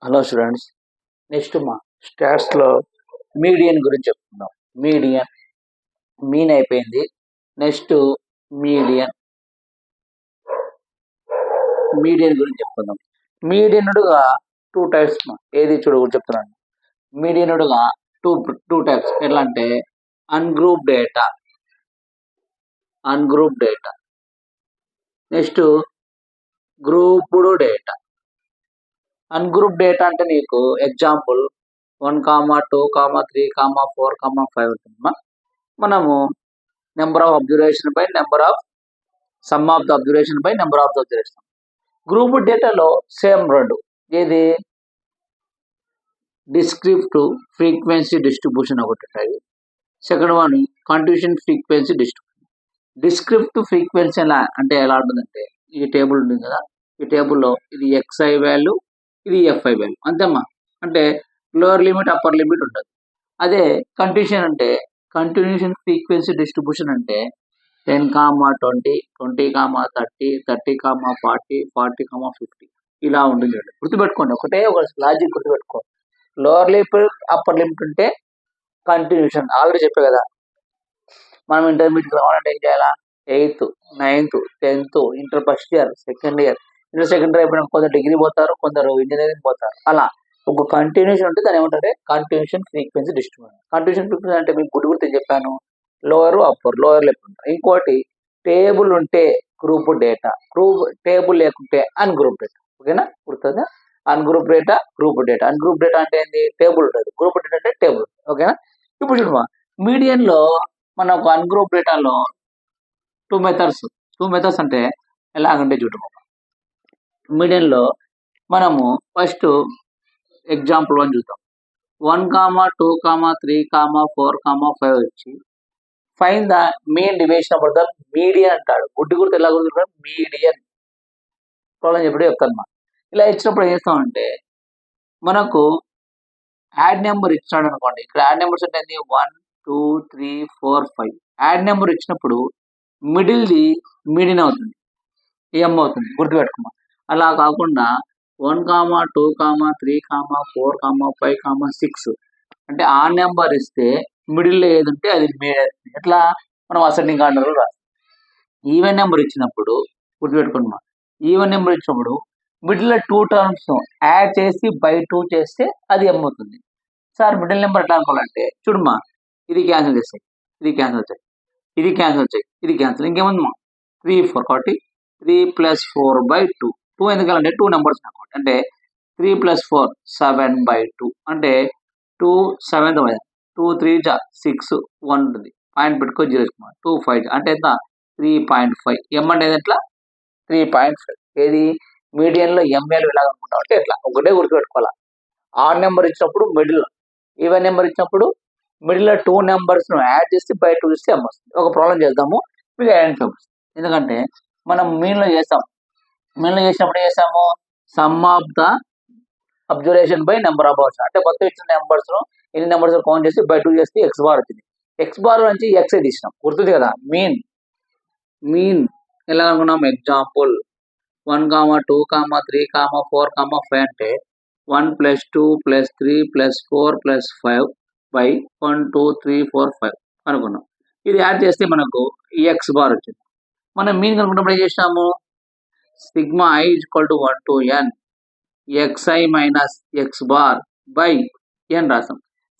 Hello students, next మా స్టాట్స్లో median గురించి చెప్తున్నాం. మీన్ అయిపోయింది. నెక్స్ట్ మీడియన్ గురించి చెప్తున్నాం. మీడియనుడుగా టూ టైప్స్ ఏది చూడ చెప్తున్నాను. మీడియనుడుగా టూ టైప్స్. ఎట్లా అంటే ungroup data, next grouped data. Ungroup data అంటే నీకు ఎగ్జాంపుల్ 1, 2, 3, 4, 5 ఉంటుందమ్మా. మనము number of observation by number of some of the observation by number of the observation. Group డేటాలో సేమ్ రెండు. ఏది డిస్క్రిప్టివ్ ఫ్రీక్వెన్సీ డిస్ట్రిబ్యూషన్ ఒకటి ఉంటాయి. Second one contribution frequency distribution. Descriptive frequency అంటే ఎలా ఉంటుందంటే, ఈ టేబుల్ ఉంటుంది కదా, ఈ టేబుల్లో ఇది XI వాల్యూ, ఇది FI వాల్యూ, అంతేమ్మా. అంటే లోవర్ లిమిట్ అప్పర్ లిమిట్ ఉంటుంది. అదే కంట్రిబ్యూషన్ అంటే కంటిన్యూషన్ ఫ్రీక్వెన్సీ డిస్ట్రిబ్యూషన్ అంటే 10, 20, 20, 30, 30, 40, 40, 50 ఇలా ఉంటుంది. గుర్తుపెట్టుకోండి, ఒకటే ఒక లాజిక్ గుర్తుపెట్టుకోండి. లోవర్ లిమిట్ అప్పర్ లిమిట్ ఉంటే కంటిన్యూషన్. ఆల్రెడీ చెప్పే కదా, మనం ఇంటర్మీడియట్ రావాలంటే ఏం చేయాలా? 8th, 9th, 10th, inter first year, second year. Inter second year అయిపోయినా కొందరు డిగ్రీ పోతారు, కొందరు ఇంజనీరింగ్ పోతారు. అలా ఒక కంటిన్యూషన్ ఉంటే దాని ఏమంటారు? Continuation frequency distribution. Continuation frequency అంటే మీకు గుర్తు చెప్పాను, లోవర్ అప్పర్, లోవర్ లెఫ్ట్ ఉంటారు. ఇంకోటి టేబుల్ ఉంటే గ్రూప్ డేటా, టేబుల్ లేకుంటే అన్గ్రూప్ డేటా. ఓకేనా? గుర్తుందా? Ungroup data, group data. Ungroup data అంటే ఏంటి? టేబుల్ ఉంటుంది. గ్రూప్ డేటా అంటే టేబుల్. ఓకేనా? ఇప్పుడు చూడమా, మీడియన్లో మనకు అన్గ్రూప్ డేటాలో టూ మెథడ్స్ అంటే ఎలాగంటే చూడము. మీడియన్లో మనము ఫస్ట్ ఎగ్జాంపుల్ 1 చూద్దాం. 1, 2, 3, 4, 5 వచ్చి fine the main division of the median అంటాడు. గుర్తు ఎలా గుర్తు? మీడియన్ ప్రాబ్లం ఎప్పుడు చెప్తాను. ఇలా ఇచ్చినప్పుడు ఏం చేస్తామంటే, మనకు యాడ్ నెంబర్ ఇచ్చాడు అనుకోండి. ఇక్కడ యాడ్ నెంబర్స్ అంటే 1, 2, 3, 4, 5. యాడ్ నెంబర్ ఇచ్చినప్పుడు మిడిల్ది మీడియన్ అవుతుంది, ఎం అవుతుంది. గుర్తుపెట్టుకున్నా. అలా కాకుండా 1, 2, 3, 4, 5, 6 అంటే ఆ నెంబర్ ఇస్తే మిడిల్లో ఏది ఉంటే అది మీడియన్. ఎట్లా? మనం అసెండింగ్ ఆర్డర్లో రాస్తాం. ఈవెన్ నెంబర్ ఇచ్చినప్పుడు గుర్తుపెట్టుకున్నా, ఈవెన్ నెంబర్ ఇచ్చినప్పుడు మిడిల్లో 2 టర్మ్స్ యాడ్ చేసి బై 2 చేస్తే అది ఎం అవుతుంది. సార్ మిడిల్ నెంబర్ ఎట్లా అనుకోవాలంటే చూడమ్మా, ఇది క్యాన్సిల్ చేస్తాయి, ఇది క్యాన్సిల్ చేయి, ఇది క్యాన్సిల్ చేయి, ఇది క్యాన్సిల్. ఇంకేముందమ్మా? 3, 4 కాబట్టి 3 + 4/2. 2 ఎందుకంటే 2 నెంబర్స్ అనుకోండి. అంటే 3 + 4 7/2. అంటే 2 7th 2 3 6 1 ఉంటుంది. పాయింట్ పెట్టుకో 0 2 5 అంటే ఎంత? 3.5. ఎం అంటే ఎట్లా? 3.5. ఏది మీడియన్లో ఎం వాల్యూ ఎలా అనుకుంటాం అంటే ఎట్లా? ఒకటే గుర్తుపెట్టుకోవాలా. ఆడ్ నెంబర్ ఇచ్చినప్పుడు మిడిల్, ఈవెన్ నెంబర్ ఇచ్చినప్పుడు మిడిల్లో 2 నెంబర్స్ యాడ్ చేసి బై 2 ఇస్తే ఎం వస్తుంది. ఒక ప్రాబ్లం చేద్దాము, మీకు ఐడెంటిఫై అవుతుంది. ఎందుకంటే మనం మీన్లో చేస్తాం. మీన్లో చేసినప్పుడు ఏం చేస్తాము? Some of the observation by number of hours. అంటే మొత్తం ఇచ్చిన నెంబర్స్ ఎన్ని నెంబర్స్ కౌంట్ చేసి బై 2 చేస్తే X బార్ వచ్చింది. X బార్ నుంచి X తీసినాం. గుర్తుంది కదా? మీన్ ఎలా అనుకున్నాం? ఎగ్జాంపుల్ 1, 2, 3, 4, 5 అంటే 1 + 2 + 3 + 4 + 5 బై 1, 2, 3, 4, 5 అనుకున్నాం. ఇది యాడ్ చేస్తే మనకు X బార్ వచ్చింది. మనం మీన్ కనుక్కున్నప్పుడు ఏం చేసినాము? Sigma i = 1 to n xi minus X bar by n రాసాం.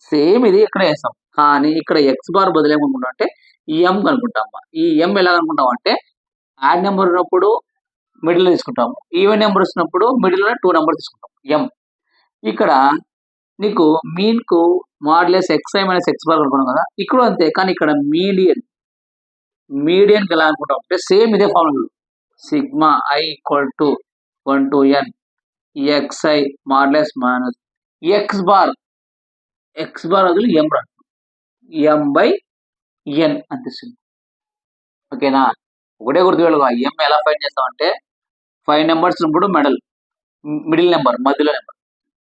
సేమ్ ఇది ఇక్కడ వేస్తాం, కానీ ఇక్కడ X బార్ బదులు ఏమనుకుంటాం అంటే ఎం కనుక్కుంటాం. ఈ ఎం ఎలా కనుక్కుంటాం అంటే యాడ్ నెంబర్ ఉన్నప్పుడు మిడిల్ తీసుకుంటాము, ఈవెన్ నెంబర్ వచ్చినప్పుడు మిడిల్ 2 నెంబర్ తీసుకుంటాం ఎం. ఇక్కడ నీకు మీన్ కు modulus xi minus X bar అనుకున్నాం కదా, ఇక్కడ అంతే. కానీ ఇక్కడ మీడియన్ కి ఎలా అనుకుంటాం అంటే సేమ్ ఇదే formula. Sigma i = 1 to n xi modulus minus X bar వదిలి ఎం రాస్తాం, m/n అంతే. ఓకేనా? ఒకటే గుర్తుపెట్టుకో, ఎం ఎలా ఫైండ్ చేస్తామంటే 5 నెంబర్స్ ఉన్నప్పుడు మిడిల్ నెంబర్, మధ్యలో నెంబర్.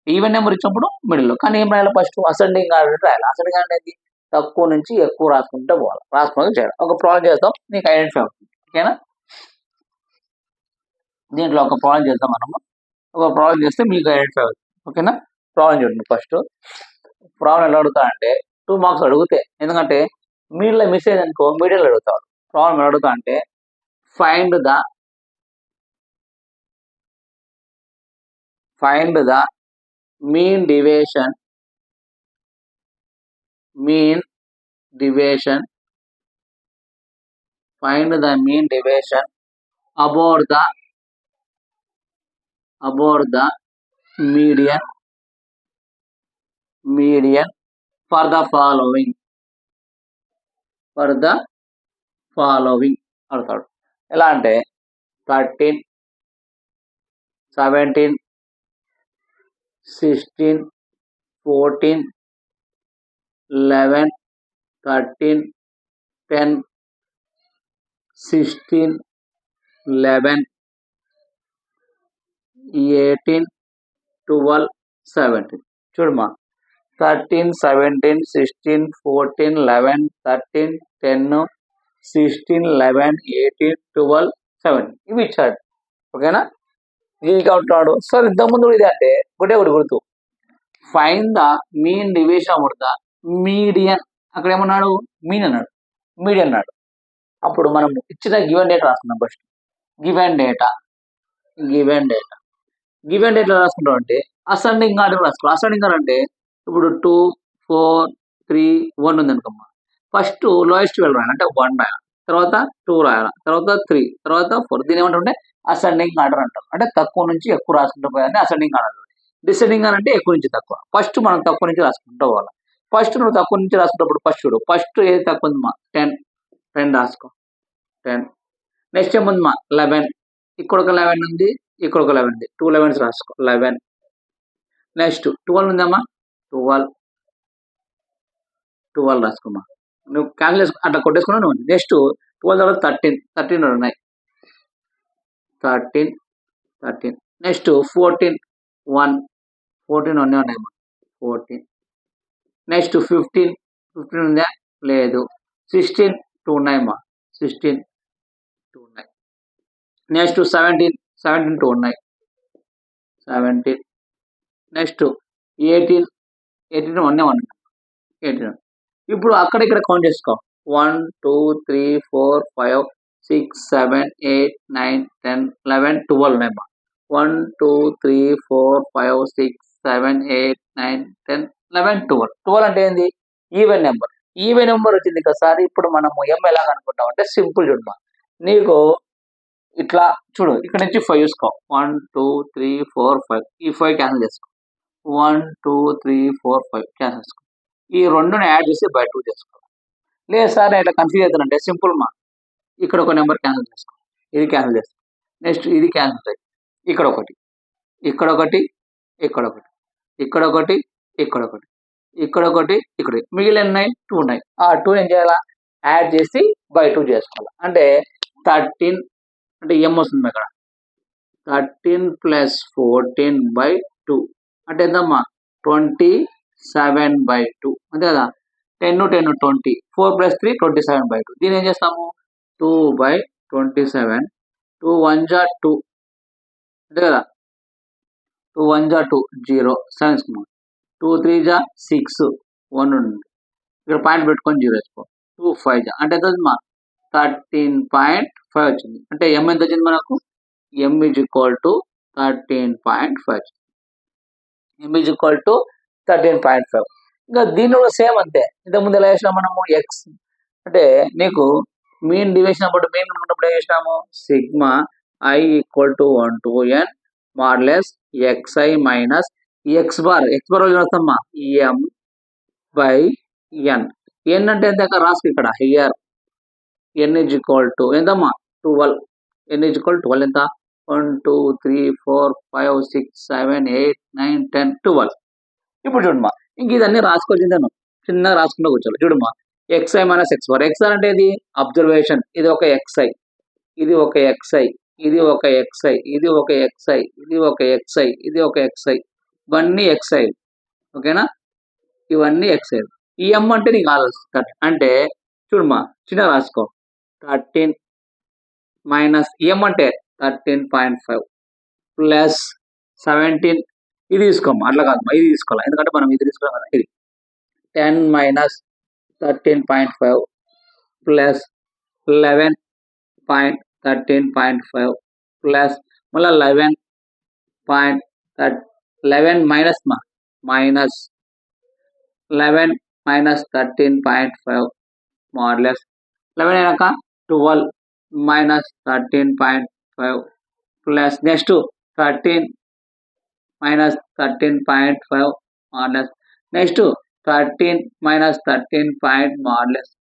ఈవెన్ నెంబర్ ఇచ్చినప్పుడు మిడిల్లో. కానీ ఏం రాయాలి? ఫస్ట్ అసెండింగ్ ఆర్డర్ రాయాలి. అసెండింగ్ ఆర్డర్ అనేది తక్కువ నుంచి ఎక్కువ రాసుకుంటూ పోవాలి, రాసుకుంటూ చేయాలి. ఒక ప్రాబ్లం చేస్తాం, నీకు ఐడెంటిఫై అవుతుంది. ఓకేనా? దీంట్లో ఒక ప్రాబ్లం చేస్తాం మనము. ఒక ప్రాబ్లం చేస్తే మీకు ఐడెంటిఫై అవుతుంది. ఓకేనా. ప్రాబ్లం చూడండి. ఫస్ట్ ప్రాబ్లం ఎలా అడుగుతా అంటే 2 మార్క్స్ అడిగితే, ఎందుకంటే మీడియంలో మిస్ అయ్యింది అనుకో మీడియంలో అడుగుతాడు. ప్రాబ్లం ఎలా అడుగుతా అంటే find the mean division find the mean deviation about the median for the following అడుగుతాడు. ఎలా అంటే 13, 17, 16, 14, 11, 13, 10, 16, 11, 18, 12, 17. చూడమ్మా 13, 17, 16, 14, 11, 13, 10, 16, 11, 18, 12, 17 ఇవి ఇచ్చాడు. ఓకేనా. ఇది కావుతాడు. సో ఇంతకుముందు ఇది అంటే ఒకటే గుర్తు, find the mean division of the median. అక్కడ ఏమన్నాడు, మీన్ అన్నాడు, మీడియన్ అన్నాడు. అప్పుడు మనం ఇచ్చిన గివెన్ డేటా రాసుకున్నాం. ఫస్ట్ గివెన్ డేటా రాసుకుంటాం అంటే అసెండింగ్ ఆర్డర్ రాసుకోవాలి. అసెండింగ్ ఆర్డర్ అంటే ఇప్పుడు 2, 4, 3, 1 ఉంది అనుకోమ్మా. ఫస్ట్ లోయెస్ట్ వాల్యూ రాయాలి, అంటే 1 రాయాలి, తర్వాత 2 రాయాలి, తర్వాత 3, తర్వాత 4. దీని ఏమంటే అసెండింగ్ ఆర్డర్ అంటాం. అంటే తక్కువ నుంచి ఎక్కువ రాసుకుంటూ పోయాలని అసెండింగ్ ఆర్డర్. డిసెండింగ్ అంటే ఎక్కువ నుంచి తక్కువ. ఫస్ట్ మనం తక్కువ నుంచి రాసుకుంటూ పోవాలి. ఫస్ట్ నువ్వు తక్కువ నుంచి రాసుకున్నప్పుడు ఫస్ట్ చూడు, ఫస్ట్ ఏది తక్కువ ఉందమ్మా 10 రాసుకో 10. నెక్స్ట్ ఏముందమ్మా 11, ఇక్కడ ఒక 11 ఉంది, ఇక్కడ ఒక 11 ఉంది, 2 11s రాసుకో 11. నెక్స్ట్ 12 ఉందమ్మా 12 రాసుకోమ్మా. నువ్వు క్యాన్సిల్ అట్లా కొట్టేసుకున్నావు నువ్వు. నెక్స్ట్ 12 తర్వాత 13 ఉన్నాయి 13. నెక్స్ట్ 14 1 ఉన్నాయమ్మా 14. నెక్స్ట్ 15 ఉందా, లేదు. 16 2 ఉన్నాయమ్మా 16 2 ఉన్నాయి. నెక్స్ట్ 17 2 ఉన్నాయి 17. నెక్స్ట్ 18 1 ఉన్నాయి 18. ఇప్పుడు అక్కడ ఇక్కడ కౌంట్ చేసుకో. 1 2 3 4 5 6 7 8 9 10 11 12 ఉన్నాయమ్మా. 1 2 3 4 5 6 7 8 9 10 11 12 అంటే ఏంది, ఈవెన్ నెంబర్. ఈవెన్ నెంబర్ వచ్చింది కదా సార్. ఇప్పుడు మనము ఎం ఎలా అనుకుంటాం అంటే సింపుల్ చూడమ్మా. నీకు ఇట్లా చూడు, ఇక్కడ నుంచి 5 చూసుకో. 1 2 3 4 5 ఈ 5 క్యాన్సిల్ చేసుకో. 1 2 3 4 5 క్యాన్సిల్ చేసుకో. ఈ రెండుని యాడ్ చేసి బై 2 చేసుకో. లేదు సార్ నేను ఇట్లా కన్ఫ్యూజ్ అవుతానంటే సింపుల్ మా, ఇక్కడ ఒక నెంబర్ క్యాన్సిల్ చేసుకో, ఇది క్యాన్సిల్ చేసుకో. నెక్స్ట్ ఇది క్యాన్సిల్ అయ్యి ఇక్కడ ఒకటి, ఇక్కడ ఒకటి, ఇక్కడ ఒకటి, ఇక్కడ ఒకటి, ఇక్కడ ఒకటి, ఇక్కడ ఒకటి, ఇక్కడ మిగిలిన 2 ఉన్నాయి. ఆ 2 ఏం చేయాలా, యాడ్ చేసి బై 2 చేసుకోవాలి. అంటే 13 అంటే ఏం వస్తుంది ఇక్కడ 13 + 14 / 2 అంటే ఎంతమ్మా 27/2 అంతే కదా. 10 10 20 4 + 3 27/2. దీన్ని ఏం చేస్తాము 2/27. 2 1 = 2 అంతే కదా. 2 1 = 2 0 7 2 3 = 6 1 ఉంది. ఇక్కడ పాయింట్ పెట్టుకొని 0 వేసుకో. 2 5 అంటే ఎంత మా 13.5 వచ్చింది. అంటే m ఎంత వచ్చింది మనకు, m = 13.5. m = 13.5. ఇంకా దీన్ని కూడా సేమ్ అంతే. ఇంతకుముందు ఎలా చేసినాం మనము ఎక్స్ అంటే నీకు మీన్ డివిజన్ అప్పుడు మీన్ ఉన్నప్పుడు ఏం చేసినాము sigma i = 1 to n modulus xi minus x bar వస్తామా m/n. n అంటే ఎంత రాసుకో ఇక్కడ హియర్. n = ఎంతమ్మా 12. n = 12 ఎంత 1 2 3 4 5 6 7 8 9 10 12. ఇప్పుడు చూడమ్మా ఇంక ఇదన్నీ రాసుకోవచ్చిందను చిన్నగా రాసుకుంటూ కూర్చోవాలి. చూడమ్మా xi minus x bar. xi అంటే ఇది అబ్జర్వేషన్, ఇది ఒక xi, ఇది ఒక xi, ఇది ఒక xi, ఇది ఒక xi, ఇది ఒక xi, ఇది ఒక xi, ఇవన్నీ xi. ఓకేనా, ఇవన్నీ xi. ఈ m అంటే నీకు ఆలోచిస్తా అంటే చూడమ్మా చిన్న రాసుకో 13 మైనస్ m అంటే 13.5 ప్లస్ 17 ఇది తీసుకోమ్మా, అట్లా కాదు ఇది తీసుకోవాలి, ఎందుకంటే మనం ఇది తీసుకోవాలి కదా. ఇది 10 మైనస్ 13.5 ప్లస్ 11.13.5 ప్లస్ మళ్ళీ 11 మైనస్ మైనస్ 11 మైనస్ 13.5 మోర్లెస్ 11 అయినాక 12 minus 13.5 plus next 13 minus 13.5 modulus next 13 minus 13 modulus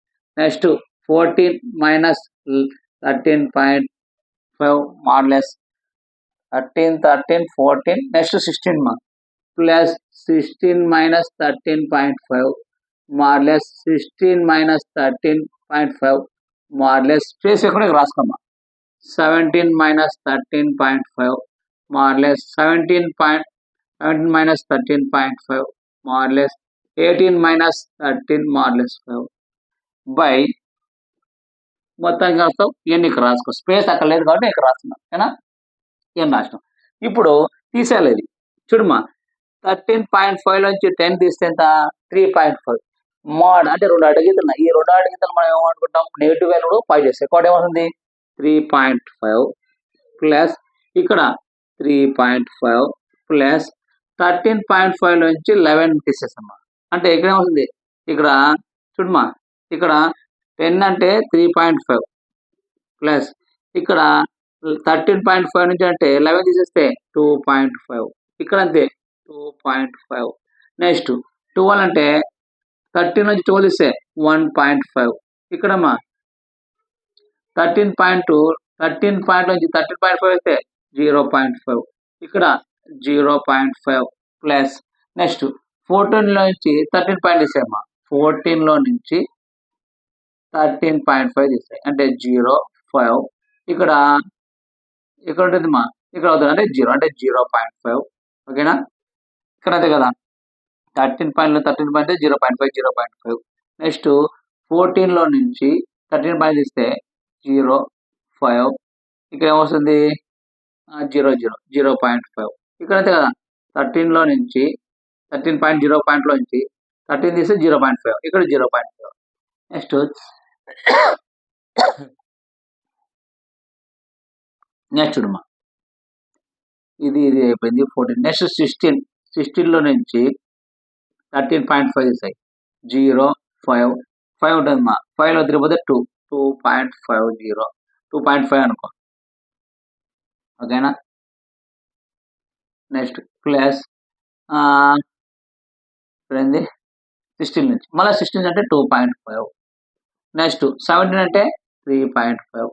next 14 minus 13.5 modulus 13 14 next 16 plus 16 minus 13.5 modulus 16 minus 13.5 modulus space ఎక్కడ రాసుకోమ్మా 17 minus 13.5 modulus 17 minus 13.5 modulus 18 minus 13 modulus 5 by మొత్తానికి రాస్తాం. ఇవన్నీ ఇక్కడ రాసుకో, space అక్కడ లేదు కాబట్టి ఇక్కడ రాస్తున్నాం, ఓకేనా. ఏం రాసినాం ఇప్పుడు తీసేయాలి. చూడమ్మా 13.5 నుంచి 10 తీస్తే ఎంత 3.5 మోడ్ అంటే 2 అడ్డగీతలు. ఈ 2 అడ్డగీతలు మనం ఏమనుకుంటాం, నెగిటివ్ వాల్యూ 5 చేస్తాయి కాబట్టి ఏమవుతుంది 3.5 ప్లస్ ఇక్కడ 3.5 ప్లస్ 13.5 నుంచి 11 తీసేస్తామా, అంటే ఇక్కడ ఏమవుతుంది, ఇక్కడ చూడమ్మా ఇక్కడ 10 అంటే 3.5 ప్లస్ ఇక్కడ 13.5 నుంచి అంటే 11 తీసేస్తే 2.5 ఇక్కడ అంతే 2.5 నెక్స్ట్ 12 అంటే 13 నుంచి 12 ఇస్తే 1.5 ఇక్కడమ్మా 13 పాయింట్ నుంచి 13.5 అయితే 0.5 ఇక్కడ 0.5 ప్లస్ నెక్స్ట్ 14 లో నుంచి 13 తీసేమ్మా 14 లో నుంచి 13.5 తీస్తాయి అంటే 0.5 ఇక్కడ ఉంటుందిమా ఇక్కడ అవుతుంది అంటే 0 అంటే 0.5 ఓకేనా. ఇక్కడ అంతే కదా 13 0.5 నెక్స్ట్ 14 లో నుంచి 13 తీస్తే 0.5 ఇక్కడ ఏమొస్తుంది 0.5 ఇక్కడ అంతే కదా 13 లో నుంచి 13.0 లో నుంచి 13 తీస్తే 0.5 ఇక్కడ 0.5 నెక్స్ట్ చూడమ్మా ఇది అయిపోయింది 14 నెక్స్ట్ 16 లో నుంచి 13.5 తీసాయి 0.5 ఉంటుందమ్మా 5 లో తిరిగిపోతే 2.5 అనుకో ఓకేనా. నెక్స్ట్ ప్లస్ 16 నుంచి మళ్ళీ 16 అంటే 2.5 నెక్స్ట్ 17 అంటే 3.5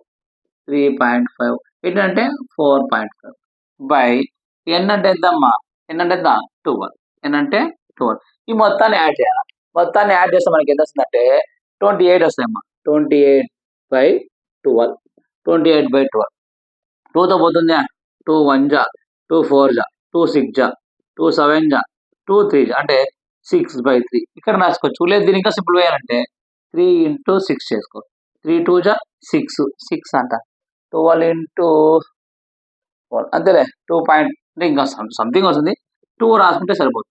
18 అంటే 4.5 బై ఎన్ అంటే ఎంతమ్మా 12 ఎన్ అంటే 12 ఈ మొత్తాన్ని యాడ్ చేయాలి. మొత్తాన్ని యాడ్ చేస్తే మనకి ఎంత వస్తుందంటే 28 వస్తాయమ్మా 28/12 2తో పోతుంది 2 1 జా 2 4 జా 2 6 జా 2 7 జా 2 3 జా అంటే 6/3 ఇక్కడ రాసుకోవచ్చు. లేదు దీని ఇంకా సింపుల్ వేయాలంటే 3 into 6 చేసుకో 3 2 జా 6 అంట 12 into 4 అంతేలే 2 పాయింట్ ఇంకా సంథింగ్ వస్తుంది 2 రాసుకుంటే సరిపోతుంది.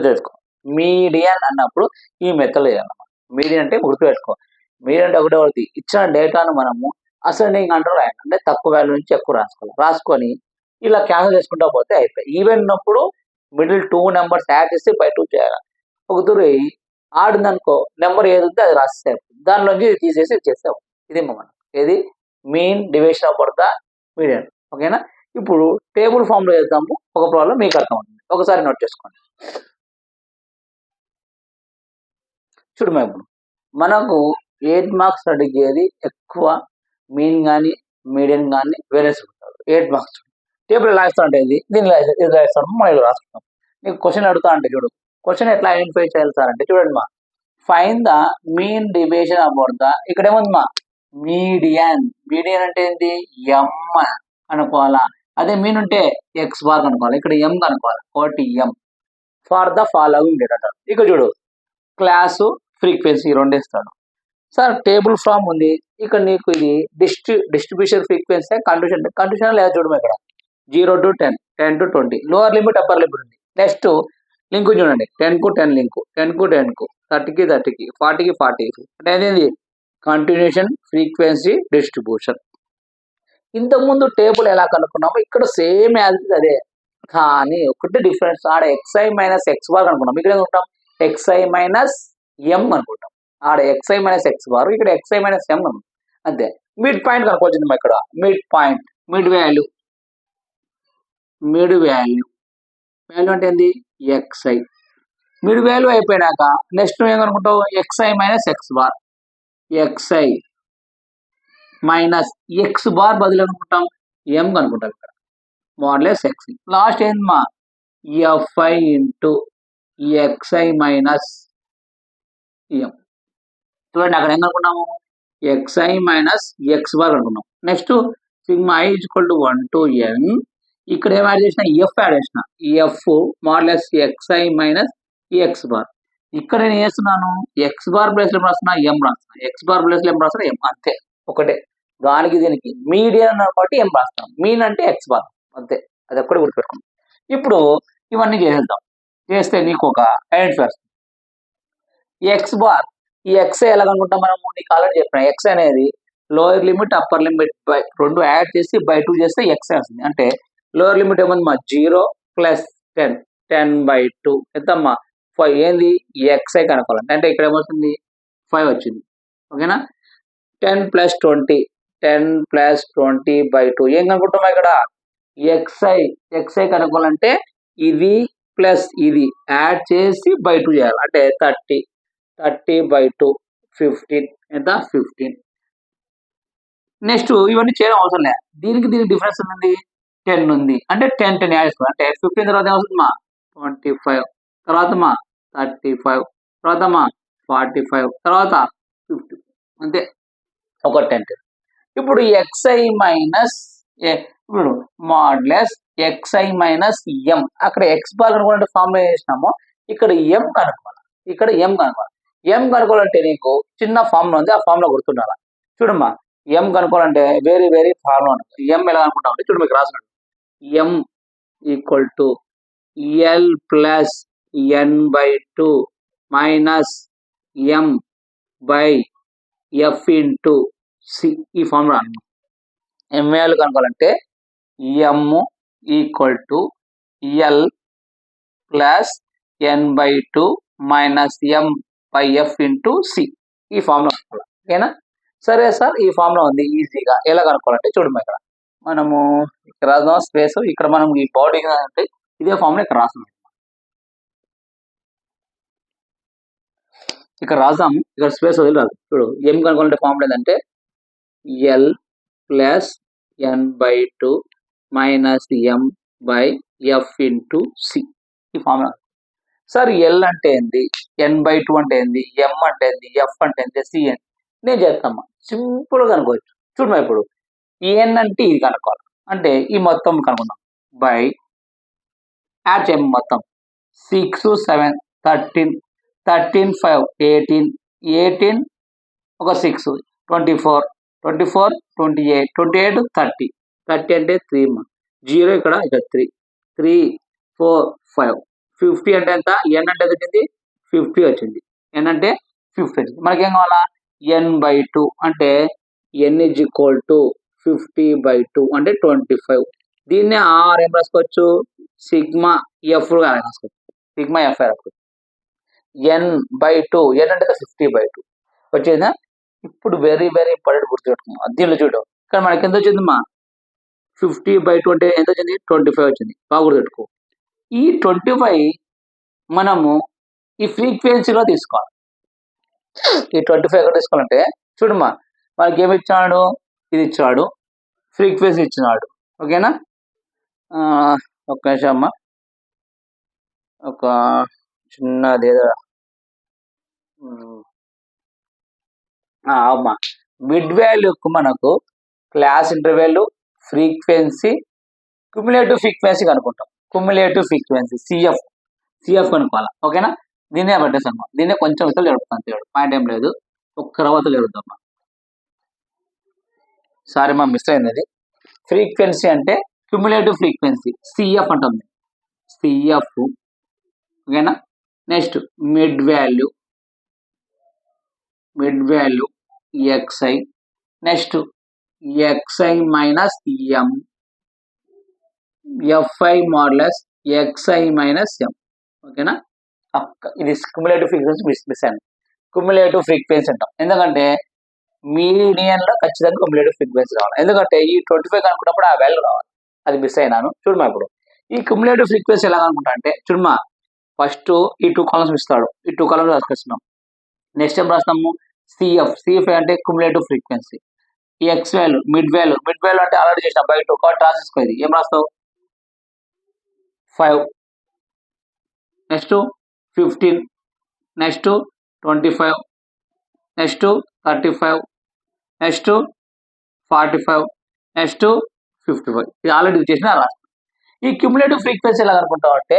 తెలుసుకో మీడియన్ అన్నప్పుడు ఈ మెథడ్ వేయాలన్నమాట. మీడియన్ అంటే గుర్తుపెట్టుకో, మీడియన్ అంటే ఒకటి ఇచ్చిన డేటాను మనము అసెండింగ్ అంటూ రాయాలి, అంటే తక్కువ వాల్యూ నుంచి ఎక్కువ రాసుకోవాలి. రాసుకొని ఇలా క్యాన్సిల్ చేసుకుంటా పోతే అయిపోయి. ఈవెన్ ఉన్నప్పుడు మిడిల్ 2 నెంబర్స్ యాడ్ చేసి బై 2 చేయాలి. ఒక దూరం ఆడిందనుకో నెంబర్ ఏది ఉంటే అది రాస్తే దానిలోంచి తీసేసి ఇచ్చేస్తాం. ఇది మనం ఏది mean division of the median, ఓకేనా. ఇప్పుడు టేబుల్ ఫామ్ లో చేద్దాము. ఒక ప్రాబ్లం మీకు అర్థం అవుతుంది, ఒకసారి నోట్ చేసుకోండి. చూడమ్మా ఇప్పుడు మనకు 8 మార్క్స్ అడిగేది ఎక్కువ మీన్ కానీ మీడియన్ కానీ వేరియన్స్ ఉంటారు. 8 మార్క్స్ టేబుల్ ఎలా ఇస్తా అంటే దీనిలో ఇది రాస్తాను, మనం ఇలా రాసుకుంటాం. నీకు క్వశ్చన్ అడుగుతా అంటే చూడు, క్వశ్చన్ ఎట్లా ఐడెంటిఫై చేయాలి సార్ అంటే చూడండి మా find the mean division about the ఇక్కడ ఏముంది మా మీడియన్. మీడియన్ అంటే ఏంటి ఎం అనుకోవాలా, అదే మీన్ ఉంటే ఎక్స్ బార్ అనుకోవాలి, ఇక్కడ ఎం కనుకోవాలి కాబట్టి ఎం ఫార్ ద ఫాలోయింగ్ డేటా అంటారు. ఇక్కడ చూడు క్లాసు ఫ్రీక్వెన్సీ రెండు ఇస్తాడు సార్. టేబుల్ ఫామ్ ఉంది ఇక్కడ, నీకు ఇది డిస్ట్రిబ్యూషన్ ఫ్రీక్వెన్సీ కండిషన్ లేదా చూడము ఇక్కడ 0 to 10 10 to 20 lower limit upper limit ఉంది. నెక్స్ట్ లింక్ చూడండి 10 కు 10 లింక్ 10 కు 10 కు 30 కి 30 కి 40 కి 40 అంటే ఏంది కంటిన్యూషన్ ఫ్రీక్వెన్సీ డిస్ట్రిబ్యూషన్. ఇంతకుముందు టేబుల్ ఎలా కనుక్కున్నామో ఇక్కడ సేమ్ యాజ్ అదే, కానీ ఒకటి డిఫరెన్స్ ఆడ xi మైనస్ x బార్ అనుకున్నాం, ఇక్కడ ఏమనుకుంటాం xi మైనస్ m అనుకుంటాం. ఆడ xi మైనస్ x బార్, ఇక్కడ xi మైనస్ m అనుకుంటాం అంతే. మిడ్ పాయింట్ కనుక్కోవచ్చింది ఇక్కడ, mid point mid value value అంటే ఏంది xi. మిడ్ వాల్యూ అయిపోయినాక నెక్స్ట్ ఏం కనుక్కుంటావు xi minus x bar, xi minus x bar బదులు అనుకుంటాం m కనుక్కుంటాం ఇక్కడ మోడ్లెస్ x. లాస్ట్ ఏందమ్మా fi into xi minus m. చూడండి అక్కడ ఏం కనుక్కున్నాము xi మైనస్ x బార్ అనుకున్నాం. Next sigma i equal to 1 to n, ఇక్కడ ఏం యాడ్ చేసిన f యాడ్ చేసిన f modulus xi minus x bar. ఇక్కడ నేను చేస్తున్నాను x బార్ ప్లేస్ లో రాస్తున్నా m రాస్తున్నా, x బార్ ప్లేస్ లో రాస్తున్నా m అంతే ఒకటే. దానికి దీనికి మీడియన్ కాబట్టి m రాస్తాం, మీన్ అంటే x బార్ అంతే, అది ఒక్కడే గుర్తుపెట్టుకున్నాం. ఇప్పుడు ఇవన్నీ చేసేద్దాం, చేస్తే నీకు ఒక ఐడెంటిఫై వస్తుంది. ఎక్స్ బార్ ఈ ఎక్స్ ఎలా కనుక్కుంటాం మనం, నీకు ఆల్రెడీ చెప్పిన ఎక్స్ అనేది lower limit upper limit by 2 add చేసి బై 2 చేస్తే ఎక్స్ వస్తుంది. అంటే లోయర్ లిమిట్ ఏముంది మా 0 ప్లస్ 10 10/2 ఎంతమ్మా 5. ఏంది ఎక్స్ఐ కనుక్కోవాలంటే, అంటే ఇక్కడ ఏమవుతుంది 5 వచ్చింది ఓకేనా. 10 ప్లస్ 20 10 ప్లస్ 20/2 ఏం కనుక్కుంటాం ఇక్కడ ఎక్స్ఐ కనుక్కోవాలంటే ఇది ప్లస్ ఇది యాడ్ చేసి బై 2 చేయాలి, అంటే 30/2 15 ఎంత 15. నెక్స్ట్ ఇవన్నీ చేయడం అవసరం లేదు, దీనికి డిఫరెన్స్ ఉంది 10 ఉంది అంటే 10 యాడ్ చేసుకోవాలి. అంటే 15 తర్వాత ఏమవుతుంది మా 25 తర్వాత మా 35 తర్వాత మా 45 తర్వాత 50 అంతే ఒక 10. ఇప్పుడు xi మైనస్ ఇప్పుడు మాడ్లెస్ xi మైనస్ m, అక్కడ x బార్ కనుక్కోవాలంటే ఫార్ములా చేసినాము, ఇక్కడ m కనుక్కోవాలి, ఇక్కడ m కనుక్కోవాలి. m కనుక్కోవాలంటే నీకు చిన్న ఫార్ములా ఉంది, ఆ ఫార్ములా గుర్తుండాలి. చూడమ్మా m కనుక్కోవాలంటే వెరీ ఫార్ములా ఉంటుంది. m ఎలా అనుకుంటాం అంటే చూడు మీకు రాసినట్టు m equal to l plus n/2 minus m by f into C. ఈ ఫార్ములా m వాల్యూ కనుక్కోవాలంటే m equal to l plus n/2 minus m by f into C. ఈ ఫార్ములా ఓకేనా. సరే సార్ ఈ ఫార్ములా ఉంది ఈజీగా ఎలా కనుక్కోవాలంటే చూడమ్మా ఇక్కడ మనము ఇక్కడ రాద్దాం స్పేస్, ఇక్కడ మనం ఈ బాడీ అంటే ఇదే ఫార్ములా ఇక్కడ రాస్తాం, ఇక్కడ రాద్దాం, ఇక్కడ స్పేస్ వదిలి రాదు. చూడు m కనుక్కోవాలంటే ఫార్ములా ఏంటంటే l plus n/2 minus m by f into C. ఈ ఫార్ములా. సార్ ఎల్ అంటే ఏంది, n/2 అంటే ఏంది, m అంటే ఏంది, f అంటే ఏంది, సి అంటే నేను చేస్తామా సింపుల్గా కనుక్కోవచ్చు. చూడమ్మా ఇప్పుడు n అంటే ఇది కనుక్కోవాలి, అంటే ఈ మొత్తం కనుక్కుందాం బై యాడ్ చేయము మొత్తం 6 7 13 13 5 18 18 ఒక 6 24 24 28 28 30 30 అంటే 3 0 ఇక్కడ 3 3 4 5 50 అంటే ఎంత, n అంటే వచ్చింది 50 వచ్చింది, n అంటే 50 వచ్చింది. మనకేం కావాలా n/2 అంటే n ఈజ్ ఈక్వల్ టు 50/2 అంటే 25. దీన్నే ఆర్ ఏం రాసుకోవచ్చు సిగ్మా ఎఫ్ రాసుకోవచ్చు, సిగ్మా ఎఫ్ రాసుకోవచ్చు. n/2 n అంటే 50/2 వచ్చేదా. ఇప్పుడు వెరీ ఇంపార్టెంట్ గుర్తుపెట్టుకున్నాం, దీనిలో చూడడం ఇక్కడ మనకి ఎంత వచ్చింది మా 50/2 అంటే ఎంత వచ్చింది 25 వచ్చింది, బాగా గుర్తుపెట్టుకో. ఈ 25 మనము ఈ ఫ్రీక్వెన్సీలో తీసుకోవాలి. ఈ 25 ఎక్కడ తీసుకోవాలంటే చూడమ్మా మనకి ఏమి ఇచ్చాడు, ఇది ఇచ్చాడు, ఫ్రీక్వెన్సీ ఇచ్చినాడు ఓకేనా. ఒక్క నిమిషం అమ్మా, ఒక చిన్నది ఏదో అమ్మా మిడ్ వాల్యూకు మనకు class interval frequency cumulative frequency కనుక్కుంటాం, క్యుములేటివ్ ఫ్రీక్వెన్సీ సిఎఫ్ కనుక్కోవాలి ఓకేనా. దీన్నే పట్టేసాను, దీన్నే కొంచెం ఇతలు జరుపుతాను తేడు పాయింట్ ఏం లేదు, ఒక్క తర్వాత జరుగుతామ్మా. సారీ మా మిస్ అయింది అది. ఫ్రీక్వెన్సీ అంటే క్యుములేటివ్ ఫ్రీక్వెన్సీ సిఎఫ్ అంటుంది, సిఎఫ్. ఓకేనా. Next mid value X I. Next X I minus M, F I modulus X I minus M. ఓకేనా. ఇది క్యుములేటివ్ ఫ్రీక్వెన్సీ మిస్ అయింది. క్యుములేటివ్ ఫ్రీక్వెన్సీ అంటాం, ఎందుకంటే మీడియన్ లో ఖచ్చితంగా క్యుములేటివ్ ఫ్రీక్వెన్సీ రావాలి. ఎందుకంటే ఈ 25 కనుక్కున్నప్పుడు ఆ వాల్యూ రావాలి, అది మిస్ అయినాను. చూడమా ఇప్పుడు ఈ క్యుములేటివ్ ఫ్రీక్వెన్సీ ఎలా అనుకుంటా అంటే, చూడమా ఫస్ట్ ఈ 2 కాలమ్స్ ఇస్తాడు, ఈ 2 కాలమ్స్ రాసుకొస్తున్నాం. నెక్స్ట్ ఏం రాస్తాము, సిఎఫ్ అంటే క్యుములేటివ్ ఫ్రీక్వెన్సీ. ఈ ఎక్స్ వాల్యూ మిడ్ వాల్యూ అంటే ఆల్రెడీ చేసిన బయట ఒకటి రాసేసుకోండి. ఏం రాస్తావు, 5. Next 15, next 25, next 35, next 45, next 55. ఇది ఆల్రెడీ చేసిన రాస్తాం. ఈ క్యుములేటివ్ ఫ్రీక్వెన్సీ ఎలా అనుకుంటాం అంటే,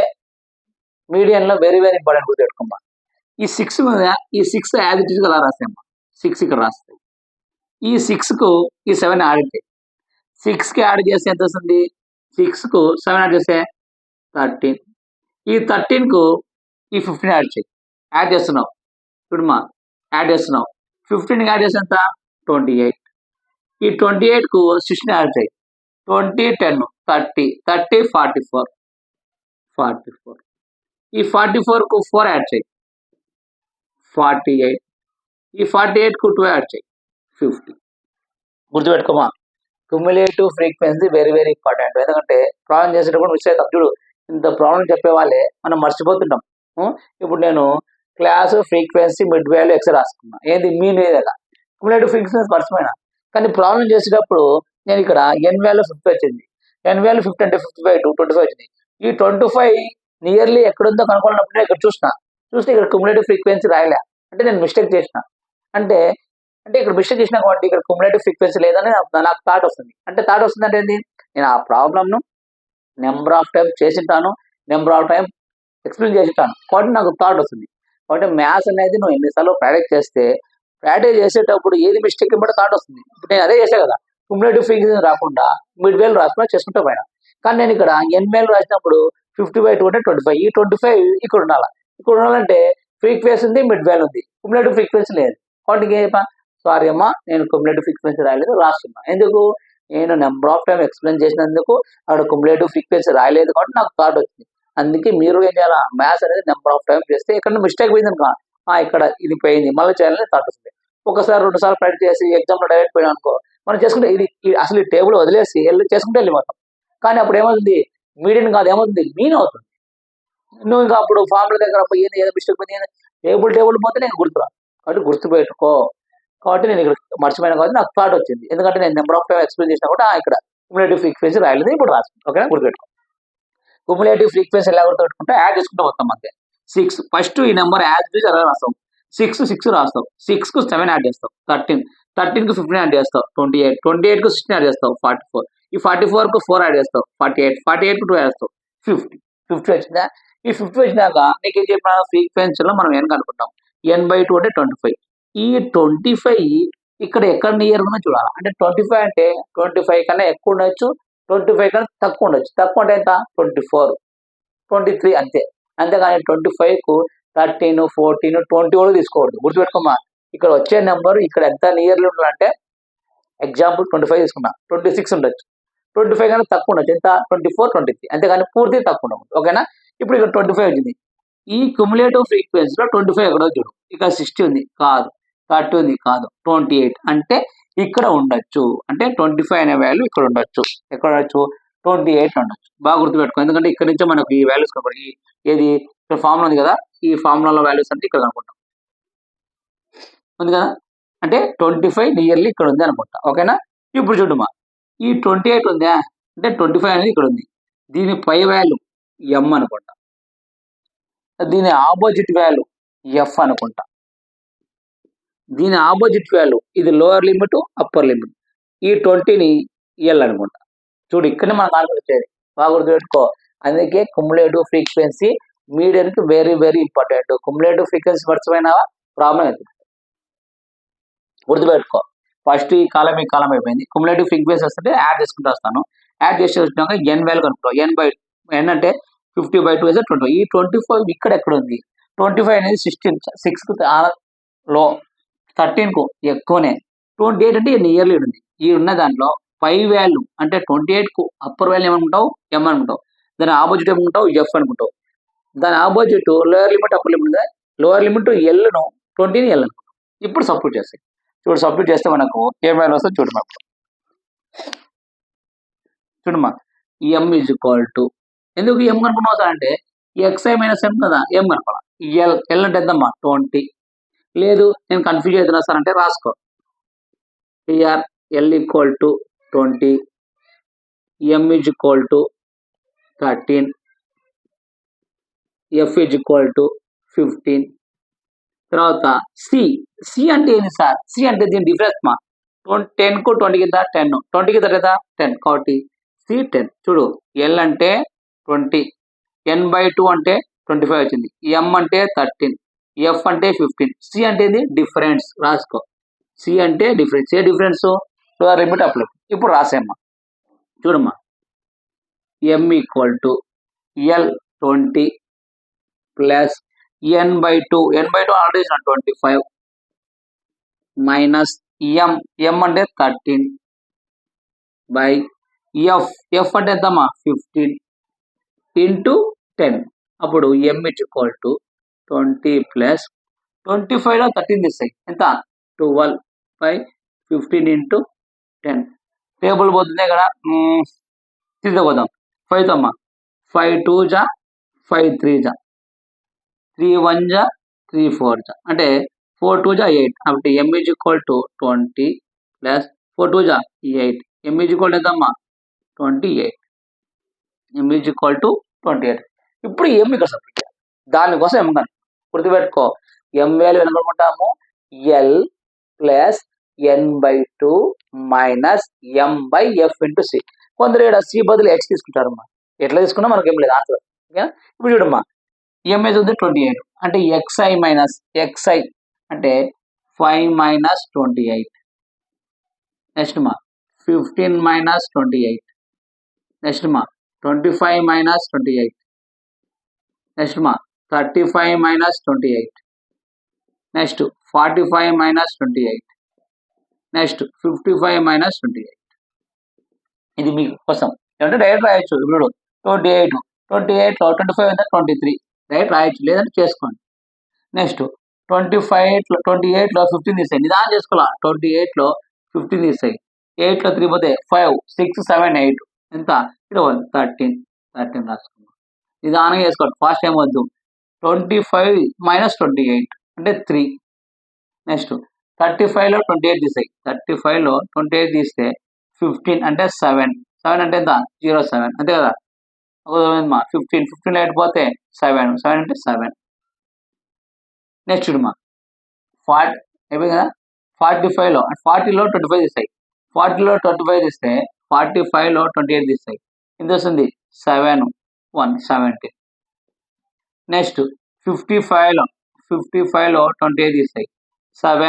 మీడియన్ లో వెరీ వెరీ ఇంపార్టెంట్ గుర్తుపెట్టుకోమ్మా. ఈ 6 మీద ఈ 6 యాజ్ ఇట్ ఈస్ గా రాసామ్మా. 6 ఇక్కడ రాస్తాయి. ఈ 6 కు ఈ 7 యాడ్ చేయి. 6 కి యాడ్ చేస్తే ఎంత వస్తుంది, 6 కు 7 యాడ్ చేస్తే 13. ఈ 13 కు ఈ 15 యాడ్ చేయి. యాడ్ చేస్తున్నావు చూడమ్మా, యాడ్ చేస్తున్నావు. 15 యాడ్ చేస్తే ఎంత, 28. ఈ 28 కు 16 యాడ్ చేయి. 20, 10, 30, 44. ఈ 44 కు 4 యాడ్ చేయి, 48. ఈ 48 కు 2 యాడ్ చేయి, 50. గుర్తుపెట్టుకోమా, cumulative frequency very very important. ఎందుకంటే ప్రాబ్లం చేసేటప్పుడు మిస్ అవుతాం. చూడు, ఇంత ప్రాబ్లం చెప్పే వాళ్ళే మనం మర్చిపోతుంటాం. ఇప్పుడు నేను class frequency mid value X రాసుకున్నా, ఏంది మీన్ ఏదైనా క్యుములేటివ్ ఫ్రీక్వెన్సీ మర్చిపోయినా. కానీ ప్రాబ్లం చేసేటప్పుడు నేను ఇక్కడ ఎన్ వాల్యూ 50 వచ్చింది. ఎన్ వాల్యూ 50 అంటే 55 25 వచ్చింది. ఈ 25 నియర్లీ ఎక్కడుందో కనుక్కున్నప్పుడు ఇక్కడ చూస్తే ఇక్కడ క్యుములేటివ్ ఫ్రీక్వెన్సీ రాయలే, అంటే నేను మిస్టేక్ చేసిన. అంటే ఇక్కడ మిస్టేక్ చేసిన కాబట్టి ఇక్కడ క్యుములేటివ్ ఫ్రీక్వెన్సీ లేదని నాకు థాట్ వస్తుంది. అంటే థాట్ వస్తుంది అంటే ఏంటి, నేను ఆ ప్రాబ్లమ్ను నెంబర్ ఆఫ్ టైం చేసింటాను, నెంబర్ ఆఫ్ టైం ఎక్స్ప్లెయిన్ చేసింటాను, కాబట్టి నాకు థాట్ వస్తుంది. కాబట్టి మ్యాథ్స్ అనేది నువ్వు ఎన్నిసార్లు ప్రాక్టీస్ చేసేటప్పుడు ఏది మిస్టేక్ బట్టి థాట్ వస్తుంది. ఇప్పుడు నేను అదే చేసా కదా, క్యుములేటివ్ ఫ్రీక్వెన్సీ రాకుండా మిడ్ వాల్యూ రాసుకున్నా చేసుకుంటూ పోయినా. కానీ నేను ఇక్కడ ఎన్ వాల్యూ రాసినప్పుడు 50/2 అంటే 25. ఈ 25 ఇక్కడ ఉండాలంటే ఫ్రీక్వెన్సీ ఉంది, మిడ్ వాల్యూ ఉంది, క్యుములేటివ్ ఫ్రీక్వెన్సీ లేదు. కాబట్టి సారీ అమ్మా, నేను క్యుములేటివ్ ఫ్రీక్వెన్సీ రాయలేదు, రాస్తున్నా. ఎందుకు, నేను నెంబర్ ఆఫ్ టైం ఎక్స్ప్లెయిన్ చేసినందుకు అక్కడ క్యుములేటివ్ ఫ్రీక్వెన్సీ రాయలేదు కాబట్టి నాకు థాట్ వచ్చింది. అందుకే మీరు ఏం చేయాలా, మ్యాథ్స్ అనేది నెంబర్ ఆఫ్ టైం చేస్తే ఇక్కడ మిస్టేక్ పోయింది అనుకో, ఇక్కడ ఇది పోయింది మళ్ళీ చేయాలని థాట్ వస్తుంది. ఒకసారి 2 సార్లు ప్రాక్టీస్ చేసి ఎగ్జామ్లో డైరెక్ట్ పోయినా అనుకో, మనం చేసుకుంటే ఇది అసలు ఈ టేబుల్ వదిలేసి చేసుకుంటే వెళ్ళిపోతాం. కానీ అప్పుడు ఏమవుతుంది, మీడియన్ కాదు, ఏమవుతుంది, మీన్ అవుతుంది. నువ్వు ఇంకా అప్పుడు ఫార్ములా దగ్గర ఏదో మిస్టేక్ పోయింది, టేబుల్ పోతే నేను గుర్తురా. కాబట్టి గుర్తుపెట్టుకో. కాబట్టి నేను ఇక్కడ మర్చిపోయినా కాబట్టి నాకు థాట్ వచ్చింది. ఎందుకంటే నేను నెంబర్ ఆఫ్ టైం ఎక్స్ప్లెయిన్ చేసినా కూడా ఇక్కడ క్యుములేటివ్ ఫ్రీక్వెన్సీ రాయలేదు, ఇప్పుడు రాసుకుంటాం. ఓకేనా, గుర్తుపెట్టుకో. క్యుములేటివ్ ఫ్రీక్వెన్సీ ఎలా గుర్తుపెట్టుకుంటే యాడ్ చేసుకుంటూ వస్తాం అంతే. 6 ఫస్ట్ ఈ నెంబర్ యాడ్ చేసి అలా రాస్తాం. 6 రాస్తావు, 6 కు 7 యాడ్ చేస్తావు, 13 కు 15 యాడ్ చేస్తావు, 28 కు 16 యాడ్ చేస్తావు, 44. ఈ 44 కు 4 యాడ్ చేస్తావు, 48 కు 2 యాడ్ చేస్తావు, 50 వచ్చిందా. ఈ 50 వచ్చినాక నీకు ఏం చెప్పిన ఫ్రీక్వెన్సీలో మనం ఎన్ కనుక్కుంటాం. n/2 అంటే 25. ఈ 25 ఇక్కడ ఎక్కడ నియర్ ఉందో చూడాలి. అంటే 25 అంటే 25 కన్నా ఎక్కువ ఉండొచ్చు, 25 కన్నా తక్కువ ఉండొచ్చు. తక్కువ అంటే ఎంత, 24, 23 అంతే. అంతేగాని 25 కు 13, 14, 20 కూడా తీసుకోవద్దు. గుర్తుపెట్టుకోమా, ఇక్కడ వచ్చే నెంబర్ ఇక్కడ ఎంత నియర్లీ ఉండాలంటే, ఎగ్జాంపుల్ 25 తీసుకున్నా, 26 ఉండొచ్చు, 25 కన్నా తక్కువ ఉండొచ్చు. ఎంత, 24, 23. అంతేగాని పూర్తి తక్కువ ఉండదు. ఓకేనా. ఇప్పుడు ఇక్కడ 25 వచ్చింది. ఈ క్యుములేటివ్ ఫ్రీక్వెన్సీలో 25 ఎక్కడో చూడు, ఇక్కడ 60 ఉంది కాదు, 30 ఉంది కాదు, 28 అంటే ఇక్కడ ఉండొచ్చు. అంటే 25 అనే వాల్యూ ఇక్కడ ఉండొచ్చు. ఎక్కడ ఉండొచ్చు, 28 ఉండొచ్చు. బాగా గుర్తుపెట్టుకో, ఎందుకంటే ఇక్కడ నుంచే మనకు ఈ వాల్యూస్ కనబడి, ఏది ఇక్కడ ఫార్ములా ఉంది కదా, ఈ ఫార్ములాలో వాల్యూస్ అంటే ఇక్కడ అనుకుంటాం ఉంది కదా. అంటే 25 నియర్లీ ఇక్కడ ఉంది అనుకుంటా. ఓకేనా. ఇప్పుడు చూడమ్మా, ఈ 28 ఉందా అంటే 25 అనేది ఇక్కడ ఉంది. దీని పై వాల్యూ ఎం అనుకుంటా, దీని ఆపోజిట్ వాల్యూ ఎఫ్ అనుకుంటా, దీని ఆపోజిట్ వాల్యూ ఇది లోవర్ లిమిట్, అప్పర్ లిమిట్. ఈ 20ని ఎల్ అనుకుంటా. చూడు, ఇక్కడనే మనం ఆన్సర్ వచ్చేది. బాగా గుర్తుపెట్టుకో. అందుకే క్యుములేటివ్ ఫ్రీక్వెన్సీ మీడియన్ కి very very important. Cumulative frequency మర్చిపోయినావా ప్రాబ్లం అవుతుంది. గుర్తుపెట్టుకో. ఫస్ట్ ఈ కాలం అయిపోయింది. క్యుములేటివ్ ఫ్రీక్వెన్సీ వస్తుంటే యాడ్ చేసుకుంటూ వస్తాను. యాడ్ చేసి వచ్చినాక ఎన్ వాల్యూ కనుక్కుంటాం. ఎన్ అంటే 50/2 ఇస్ 25. ఈ 25 ఇక్కడ ఎక్కడ ఉంది? 25 అనేది 6కు లో, 13కు ఎక్కువనే, 28 అంటే నియర్లీ ఉంది. ఈ ఉన్న దాంట్లో పై వాల్యూ అంటే 28కు అప్పర్ వాల్యూ ఏమనుకుంటావు? ఎం అనుకుంటావు. దాని ఆపోజిట్ ఏమనుకుంటావు? ఎఫ్ అనుకుంటావు. దాని opposite lower limit upper limit ఉంది. లోయర్ లిమిట్ ఎల్ను 20ని ఎల్ అనుకుంటాం. ఇప్పుడు సబ్స్టిట్యూట్ చేస్తాయి. చూడు సబ్స్టిట్యూట్ చేస్తే మనకు ఏ వాల్యూ వస్తుంది చూడమా. చూడమ్మా, ఎం ఈజ్ ఈక్వల్ టు, ఎందుకు ఎం కనుక్కున్నావు సార్ అంటే ఎక్స్ఐ మైనస్ ఎం కదా, ఎం కనుకోవాలి. ఎల్ అంటే ఎంతమ్మా? 20. లేదు నేను కన్ఫ్యూజ్ అవుతున్నా సార్ అంటే రాసుకో. టిఆర్ L equal to 20, M is equal to 13, F is equal to 15. తర్వాత సి అంటే ఏంటి సార్? సి అంటే దీని డిఫరెన్స్ మా 10కు 20 కింద 10, 20 కింద కదా 10, కాబట్టి సి 10. చూడు, ఎల్ అంటే 20, n/2 అంటే 25 వచ్చింది, ఎం అంటే 13, ఎఫ్ అంటే 15, సి అంటే ఇది డిఫరెన్స్. రాసుకో, సి అంటే డిఫరెన్స్. ఏ difference? Lower limit upper limit. ఇప్పుడు రాసేమ్మా. చూడమ్మా, M equal to L 20 plus n/2 already 25 minus M అంటే 13 బై ఎఫ్ అంటే ఎంతమ్మా? 15 ఇంటూ 10. అప్పుడు ఎం ఈజ్ ఈక్వల్ టు 20 ప్లస్ 25లో 13 తీస్తాయి ఎంత? 12 బై 15 ఇంటూ 10. టేబుల్ పోతుంది ఇక్కడ, తీసుకోపోదాం. 5తో అమ్మా, 5 2 జా 5 3 జా 3 1 జా 3 4 జా అంటే 4 2 జా 8. కాబట్టి ఎం ఈజ్ ఈక్వల్ టు 20 ప్లస్ 4 2 జా 8. ఎం ఈజ్ ఈక్వల్ టు ఎంతమ్మా? 28. ఎం ఈజ్ ఈక్వల్ టు 28. ఇప్పుడు ఎం ఇక్కడ సబ్స్టిట్యూట్ చేయాలి. దానికోసం ఎం కనుక గుర్తుపెట్టుకో, ఎం వాల్యూ అనుకుంటాము L plus n/2 minus m/f into C. కొందరు ఇక్కడ సి బదులు ఎక్స్ తీసుకుంటారమ్మా. ఎట్లా తీసుకున్నా మనకి ఏం లేదు ఆన్సర్. ఓకేనా? ఇప్పుడు చూడమ్మా, ఎం ఏజ్ ఉంది 28 అంటే ఎక్స్ఐ అంటే 5 మైనస్ 28. నెక్స్ట్ మా 15 మైనస్ 28. నెక్స్ట్ మా 25 మైనస్ 28. నెక్స్ట్ మా 35 minus 28. Next 45 minus 28. Next 55 minus 28. ఇది మీ కోసం ఏమంటే డైరెక్ట్ రాయొచ్చు. ఇప్పుడు 28లో 25 అంటే 23 డైరెక్ట్ రాయొచ్చు, లేదంటే చేసుకోండి. నెక్స్ట్ 28లో 15 తీసాయి, నిదానం చేసుకోవాలి. 28లో 15 తీసాయి, 8లో 3 పోతే 5 6 7 8 ఎంత? ఇక్కడ 13 రాసుకున్నాం. నిదానంగా చేసుకోండి, ఫాస్ట్ ఏం వద్దు. 25 మైనస్ 28 అంటే 3. నెక్స్ట్ 35లో 28 తీసాయి, 35లో 28 తీస్తే 15 అంటే 7 అంటే ఎంత? 07 అంతే కదా. 15 లేకపోతే 7 అంటే 7. నెక్స్ట్ చూడమ్మా, 40 అయిపోయింది కదా. 45లో 40లో 25 తీస్తాయి, 40లో 25 తీస్తే 45లో 28 తీస్తాయి, ఎంత వస్తుంది? 7 1 17. నెక్స్ట్ 55లో 28 తీస్తాయి, 7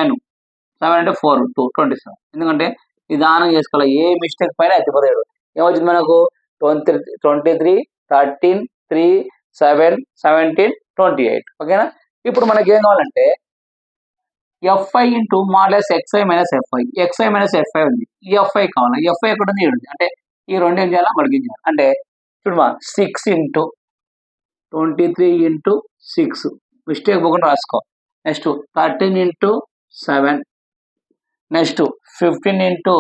అంటే 4 2 27. ఎందుకంటే నిదానం చేసుకోవాలి, ఏ మిస్టేక్ పైన ఎత్తిపోతాడు. ఏమవుతుంది మనకు? 23 13 3 7 17 28. ఓకేనా? ఇప్పుడు మనకి ఏం కావాలంటే F I into modulus X I minus F I ఉంది, ఈ ఎఫ్ఐ కావాలి. ఎఫ్ఐ ఎక్కడ ఉంది? ఏడు. అంటే ఈ రెండు ఏం చేయాలా? మడిగించాలి. అంటే చూడమా, 6 ఇంటూ 23 ఇంటూ 6 మిస్టేక్ పోకుండా రాసుకో. Next 13 into 7. Next 15 into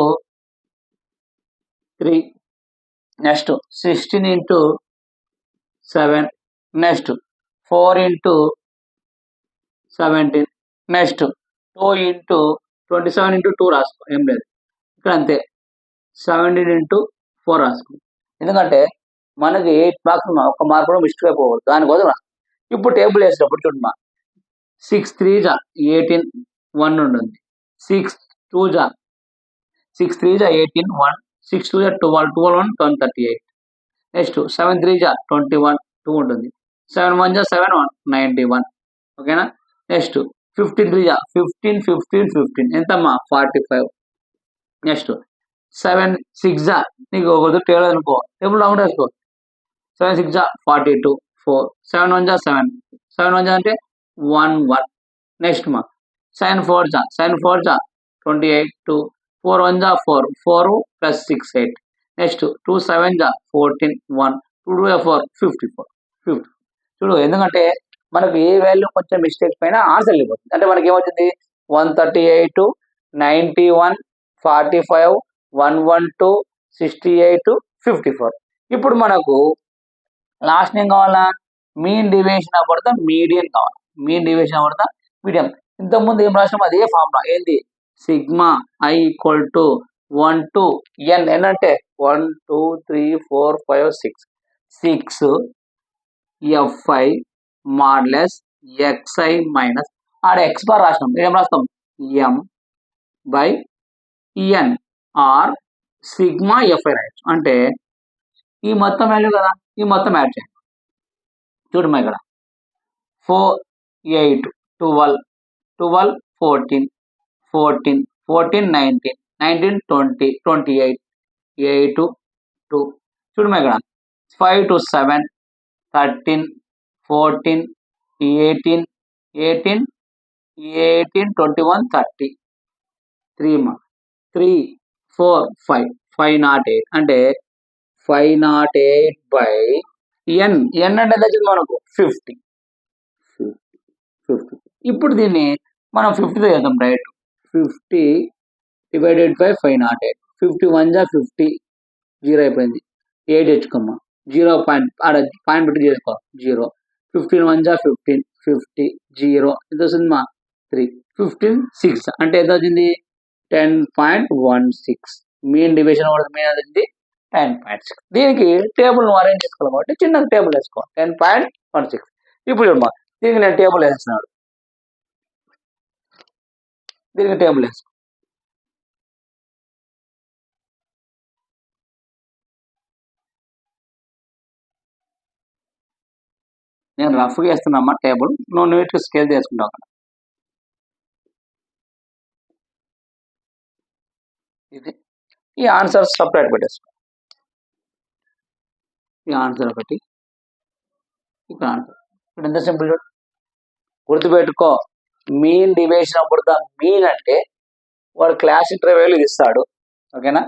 3. Next 16 into 7. Next 4 into 17. Next 2 into 27 into 2 రాసుకో, ఏం లేదు ఇక్కడ అంతే. 17 ఇంటూ 4 రాసుకో, ఎందుకంటే మనకి 8 మార్క్స్ ఒక మార్క్ కూడా మిస్టేక్ అయిపోవద్దు, దానికోసం రాసుకో. ఇప్పుడు టేబుల్ వేసేటప్పుడు చూడమ్మా, 6 3 జా 18 1 ఉంటుంది, 6 2 జా 18 1, 6 2 జా 12 1 38. నెక్స్ట్ 7 3 జా 21 2 ఉంటుంది, 7 1 జా 7 1 91. ఓకేనా? నెక్స్ట్ 15 3 జా 15 15 15 ఎంతమ్మా? 45. నెక్స్ట్ 7 6 నీకు ఒక టేబుల్ అనుకో, టేబుల్ రౌండ్ వేసుకో. 7 6 42 4 7 1 7 7 1 అంటే 1 1. నెక్స్ట్ మా 7 4 7 4 28 2 4 1 4 4 plus 6 8. నెక్స్ట్ 2 7 14 1 2 2 4 54 50. చూడు, ఎందుకంటే మనకు ఏ వాల్యూ కొంచెం మిస్టేక్ పైన ఆన్సర్ వెళ్ళిపోతుంది. అంటే మనకి ఏమవుతుంది 138 91 45 112 68 54. ఇప్పుడు మనకు లాస్ట్ ఏం కావాలా, మీన్ డివియేషన్ అవ్వడతా మీడియన్ కావాలి. మీన్ డివియేషన్ అవ్వడతా మీడియం. ఇంతకుముందు ఏం రాసినాం అదే ఫార్ములా, ఏంది sigma I equal to 1 to n. n అంటే 1 2 3 4 5 6 6 fi మాడ్లెస్ xi మైనస్ ఆడ ఎక్స్ బార్ రాసినాం, ఏం రాస్తాం m by n or sigma fi రాయొచ్చు. అంటే ఈ మొత్తం వాల్యూ కదా, ఈ మొత్తం యాడ్ చేయండి. చూడమ్మా ఇక్కడ 4 8 12 12 14 14 14 19 19 20 28 8 2. చూడమ్మా ఇక్కడ 5 to 7 13 14 18 18 18 21 30 3 మా 3 4 5 508 అంటే 508 బై n. n అంటే ఎంత వచ్చింది మనకు 50. ఇప్పుడు దీన్ని మనం 50తో చేద్దాం రైట్. 50 divided by 508. 51 50 జీరో అయిపోయింది. 8 తెచ్చుకోమ్మా, 0 పాయింట్ ఆడ పాయింట్ పెట్టి చేసుకో 0. 15 1 15 50 0 ఎంత వస్తుంది మా 3. 15 6 అంటే ఎంత వచ్చింది 10.16. మీన్ డివిజన్ కూడా మీన్ వచ్చింది 10.6. దీనికి టేబుల్ అరేంజ్ చేసుకోవాలి కాబట్టి చిన్న టేబుల్ వేసుకో 10.16. ఇప్పుడు చూడమ్మా, దీనికి నేను టేబుల్ వేస్తున్నాడు, దీనికి టేబుల్ వేసుకో. నేను రఫ్గా వేస్తున్నామ్మా టేబుల్, నువ్వు నీట్గా స్కేల్ చేసుకుంటావు అక్కడ. ఇది ఈ ఆన్సర్ సపరేట్ పెట్టేసుకో. ఈ ఆన్సర్ ఒకటి, ఇక్కడ ఆన్సర్. ఇప్పుడు ఎంత సింపుల్ చూడు, గుర్తుపెట్టుకో. మీన్ డివిజన్ అప్పుడు మీన్ అంటే వాడు క్లాస్ ఇంటర్వెల్ ఇది ఇస్తాడు, ఓకేనా,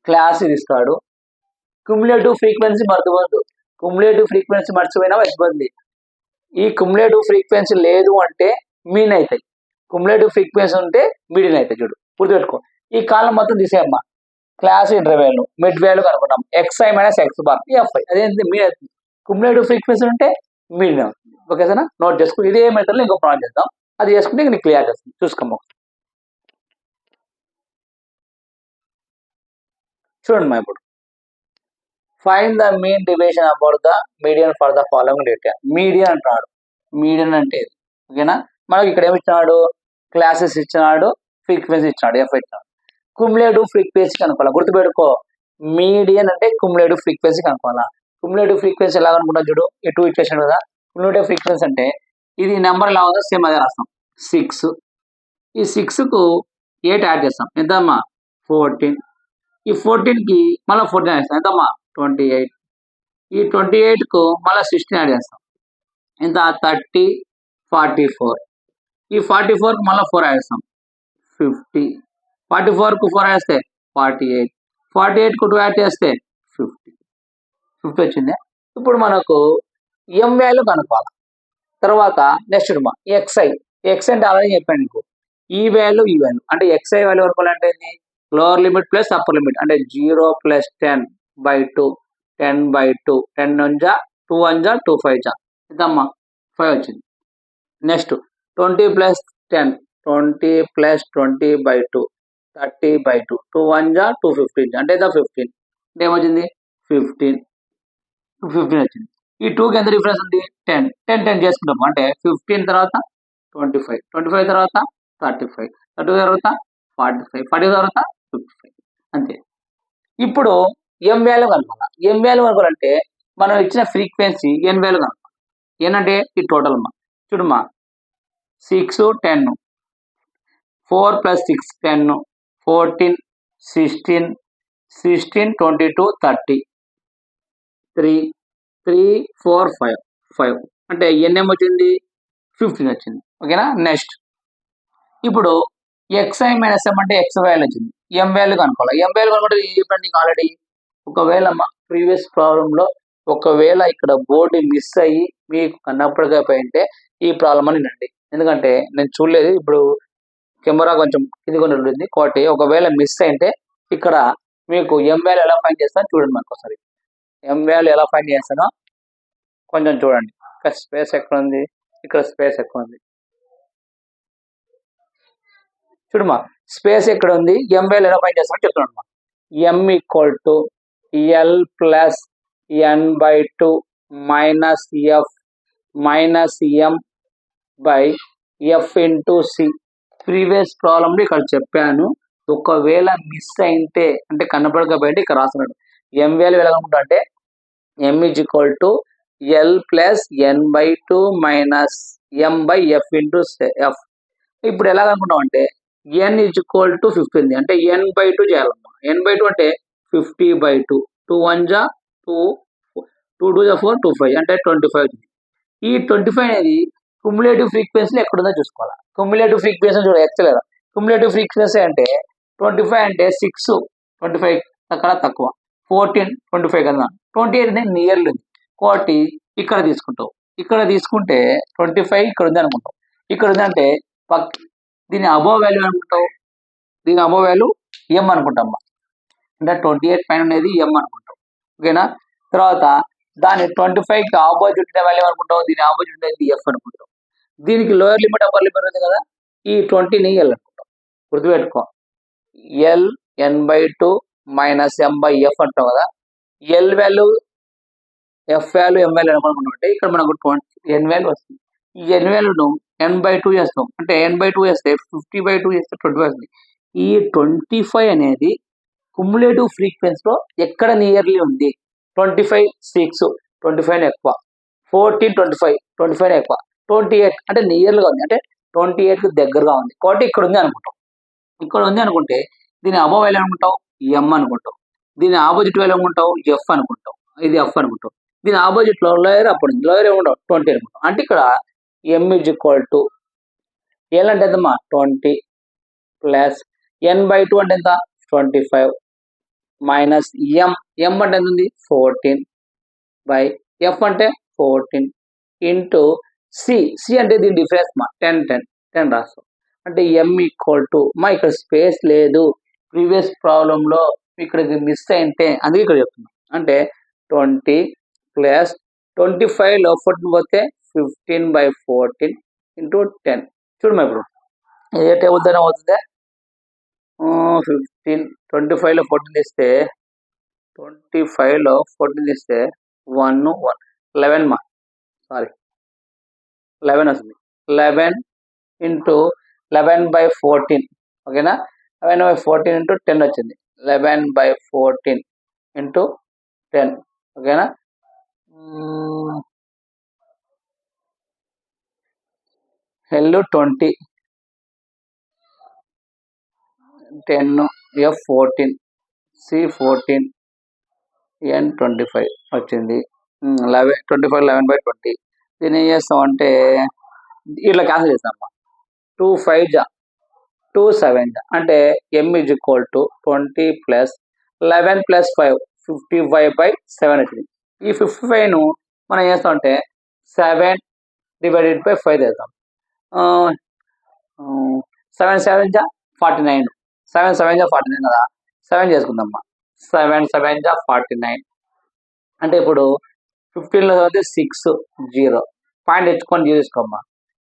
క్లాస్ ఇది ఇస్తాడు. క్యుములేటివ్ ఫ్రీక్వెన్సీ మర్చిపోద్దు, క్యుములేటివ్ ఫ్రీక్వెన్సీ మర్చిపోయినా ఇబ్బంది. ఈ క్యుములేటివ్ ఫ్రీక్వెన్సీ లేదు అంటే మీన్ అవుతాయి, క్యుములేటివ్ ఫ్రీక్వెన్సీ ఉంటే మీడియన్ అవుతాయి. చూడు గుర్తుపెట్టుకో. ఈ కాలం మొత్తం తీసేయమ్మా, క్లాస్ ఇంటర్వెల్ మిడ్ వాల్యూ కనుకున్నాం xi minus X bar fi. అదేంటి మీన్ అవుతుంది, క్యుములేటివ్ ఫ్రీక్వెన్సీ ఉంటే మీడియన్ అవుతుంది. ఓకే సార్, నోట్ చేసుకో. ఇదే మెథడ్లో ఇంకో ప్రాబ్లం చేద్దాం, అది చేసుకుంటే నీకు క్లియర్ చేస్తుంది. చూసుకోమ్మా, చూడండి మా. ఇప్పుడు find the mean division about the median for the following data. Median అంటున్నాడు, మీడియన్ అంటే ఓకేనా. మనకి ఇక్కడ ఏమి ఇచ్చినాడు, క్లాసెస్ ఇచ్చినాడు, ఫ్రీక్వెన్సీ ఇచ్చినాడు, ఎఫ్ ఇచ్చినాడు. క్యుములేటివ్ ఫ్రీక్వెన్సీ కనుక్కోవాలి. గుర్తుపెట్టుకో, మీడియన్ అంటే క్యుములేటివ్ ఫ్రీక్వెన్సీ కనుక్కోవాలా. క్యుములేటివ్ ఫ్రీక్వెన్సీ ఎలా అనుకుంటాం చూడు, ఈ 2 ఇచ్చేసాడు కదా. క్యుములేటివ్ ఫ్రీక్వెన్సీ అంటే ఇది నెంబర్ ఎలా ఉందో సేమ్ అదే రాస్తాం 6. ఈ 6కు 8 యాడ్ చేస్తాం, ఎంతమ్మా 14. ఈ 14కి మళ్ళీ 14 యాడ్ చేస్తాం, ఎంతమ్మా 28. ఈ 28కు మళ్ళీ 16 యాడ్ చేస్తాం, ఎంత 30 44. ఈ 44కు మళ్ళీ 4 యాడ్ చేస్తాం 50. 44కు 4 యాడ్ చేస్తే 48. 48కు 2 యాడ్ చేస్తే 50. 50 వచ్చింది. ఇప్పుడు మనకు ఎం వాల్యూ కనుక్కోవాలి. తర్వాత నెక్స్ట్ మా xi. xi అంటే ఆల్రెడీ చెప్పాను నీకు, ఈ వాల్యూ ఈ వాల్యూ అంటే xi వాల్యూ కనుక్కోవాలంటే lower limit plus upper limit అంటే 0 + 10/2 10/2 10 1 2 1 2 5 ఎంతమ్మా 5 వచ్చింది. నెక్స్ట్ 20 + 10 20 + 20/2 30/2 2 1 2 15 అంటే 15 అంటే ఏమొచ్చింది 15. 15 వచ్చింది. ఈ 2కి ఎంత డిఫరెన్స్ ఉంది 10 10 10 చేసుకుంటాము అంటే 15 తర్వాత 25 25 తర్వాత 35 30 తర్వాత 45 40 తర్వాత 55 అంతే. ఇప్పుడు ఎం వాల్యూ కనుక్కోవాలి. ఎం వాల్యూ కనుక్కోవాలంటే మనం ఇచ్చిన ఫ్రీక్వెన్సీ ఎన్ వాల్యూ కనుక్కోవాలి. ఎన్ అంటే ఈ టోటల్ అమ్మా. చూడమ్మా 6 10 4 + 6 10 14, 16, 16, 22, 30, 3, 3, 4, 5, 5 అంటే ఎన్నేం వచ్చింది 15 వచ్చింది. ఓకేనా. నెక్స్ట్ ఇప్పుడు xi మైనస్ m అంటే x వాల్యూ వచ్చింది. m వాల్యూ కనుక్కోవాలి. m వాల్యూ కనుక్కుంటే చెప్పండి నీకు ఆల్రెడీ. ఒకవేళ ప్రీవియస్ ప్రాబ్లంలో ఒకవేళ ఇక్కడ బోర్డు మిస్ అయ్యి మీకు కనపడకపోయింటే ఈ ప్రాబ్లం అని వినండి. ఎందుకంటే నేను చూడలేదు, ఇప్పుడు కెమెరా కొంచెం ఇదిగొని ఉంటుంది కాబట్టి ఒకవేళ మిస్ అయితే ఇక్కడ మీకు ఎం వాల్యూ ఎలా ఫైండ్ చేస్తానో చూడండి. మనకు ఒకసారి ఎం వాల్యూ ఎలా ఫైండ్ చేస్తానో కొంచెం చూడండి. ఇక్కడ స్పేస్ ఎక్కడ ఉంది, ఇక్కడ స్పేస్ ఎక్కడ ఉంది చూడమ్మా. స్పేస్ ఎక్కడ ఉంది, ఎం వాల్యూ ఎలా ఫైండ్ చేస్తానో చెప్తున్నాను. M equal to L plus n/2 minus F minus M by F into C. Previous ప్రాబ్లంలో ఇక్కడ చెప్పాను, ఒకవేళ మిస్ అయితే అంటే కనపడకపోయింటే ఇక్కడ రాస్తున్నాడు. ఎం వాల్యూ ఎలా అనుకుంటా అంటే M is equal to L plus n/2 minus M by F into F. ఇప్పుడు ఎలా అనుకుంటాం అంటే n ఈజ్ ఈక్వల్ టు 50 ఉంది అంటే n/2 చేయాలమ్మా. n/2 అంటే 50/2, 2 1 జా 2, 2 2 జా 4, 2 5 అంటే 25. ఈ 25 అనేది కుములేటివ్ ఫ్రీక్వెన్సీ ఎక్కడుందో చూసుకోవాలి. కుములేటివ్ ఫ్రీక్వెన్సీ చూడ ఎక్కలేదా. కుములేటివ్ ఫ్రీక్వెన్సీ అంటే 25 అంటే 6, 25 అక్కడ తక్కువ, 14, 25 కదా, 28 అనేది నియర్లీ ఉంది కాబట్టి ఇక్కడ తీసుకుంటావు. ఇక్కడ తీసుకుంటే 25 ఇక్కడ ఉంది అనుకుంటావు. ఇక్కడ ఉందంటే దీని అబోవ్ వాల్యూ అనుకుంటావు, దీని అబోవ్ వాల్యూ ఎం అనుకుంటాం. అంటే 28 పైన అనేది ఎం అనుకుంటాం. ఓకేనా. తర్వాత దాని 25కి ఆపోజిట్ వాల్యూ అనుకుంటావు, దీని ఆపోజిట్ అనేది ఎఫ్ అనుకుంటాం. దీనికి లోయర్ లిమిట్ అప్పర్ లిమిట్ ఉంది కదా, ఈ 20ని ఎల్ అనుకుంటాం. గుర్తుపెట్టుకో, L n/2 minus M by F అంటాం కదా. ఎల్ వాల్యూ ఎఫ్ వాల్యూ ఎం వాల్యూ అనుకుంటాం అంటే ఇక్కడ మనకు ఎన్ వాల్యూ వస్తుంది. ఈ ఎన్ వాల్యూను n/2 చేస్తాం అంటే n/2 చేస్తే 50/2 చేస్తే 25 వస్తుంది. ఈ 25 అనేది కుములేటివ్ ఫ్రీక్వెన్సీలో ఎక్కడ నియర్లీ ఉంది. 25 6, 25 ఎక్కువ, 14 25, 25 ఎక్కువ, 28 అంటే నియర్గా ఉంది అంటే 28కి దగ్గరగా ఉంది కాబట్టి ఇక్కడ ఉంది అనుకుంటాం. ఇక్కడ ఉంది అనుకుంటే దీని అబోవ్ వాల్యూ అనుకుంటాం ఎం అనుకుంటాం, దీని ఆపోజిట్ వాల్యూ అనుకుంటాం ఎఫ్ అనుకుంటాం, ఇది ఎఫ్ అనుకుంటాం. దీని ఆపోజిట్ లో లోయర్ అప్పుడు లోయర్ ఏముంటాం 20 అనుకుంటాం. అంటే ఇక్కడ ఎం ఈజ్ ఈక్వల్ టు ఎల్ అంటే ఎంతమ్మా 20 ప్లస్ n/2 అంటే ఎంత 25 మైనస్ ఎం, ఎం అంటే ఎంత ఉంది 14 బై ఎఫ్ అంటే 14 ఇంటూ సి. సి అంటే దీని డిఫరెన్స్ మా 10 రాస్తాం. అంటే ఎం ఈక్వల్ టు ఇక్కడ స్పేస్ లేదు, ప్రీవియస్ ప్రాబ్లంలో ఇక్కడికి మిస్ అయితే అందుకే ఇక్కడ చెప్తున్నాం. అంటే 20 ప్లస్ 25లో 14 పోతే 15/14 ఇంటూ 10. చూడమ్మా ఇప్పుడు ఏ టేబుల్ తోనే అవుతుంది. 15 25లో 14 తీస్తే 25లో 14 తీస్తే 1 1 11 మా సారీ 11 వస్తుంది. 11 ఇంటూ 11/14 ఓకేనా. 11/14 ఇంటూ 10 వచ్చింది. 11/14 ఇంటూ 10 ఓకేనా. ఎల్ 20, 10, ఎఫ్ 14, సి 14, ఎన్ 25 వచ్చింది. 25 11/20. దీన్ని ఏం చేస్తాం అంటే ఇట్లా క్యాన్సిల్ చేస్తాం. 2 5 జా 2 7 జా అంటే M is equal to 20 plus 11 plus 5 55/7 వచ్చింది. ఈ 55ను మనం ఏం చేస్తాం అంటే 7/5 చేస్తాం. 7 7 జా 49, 7 7 జా 49 కదా, 7 చేసుకుందామ్మా. 7 7 జా 49 అంటే ఇప్పుడు 15లో చదివితే 6 0 పాయింట్ తెచ్చుకొని తీసుకోమ్మా.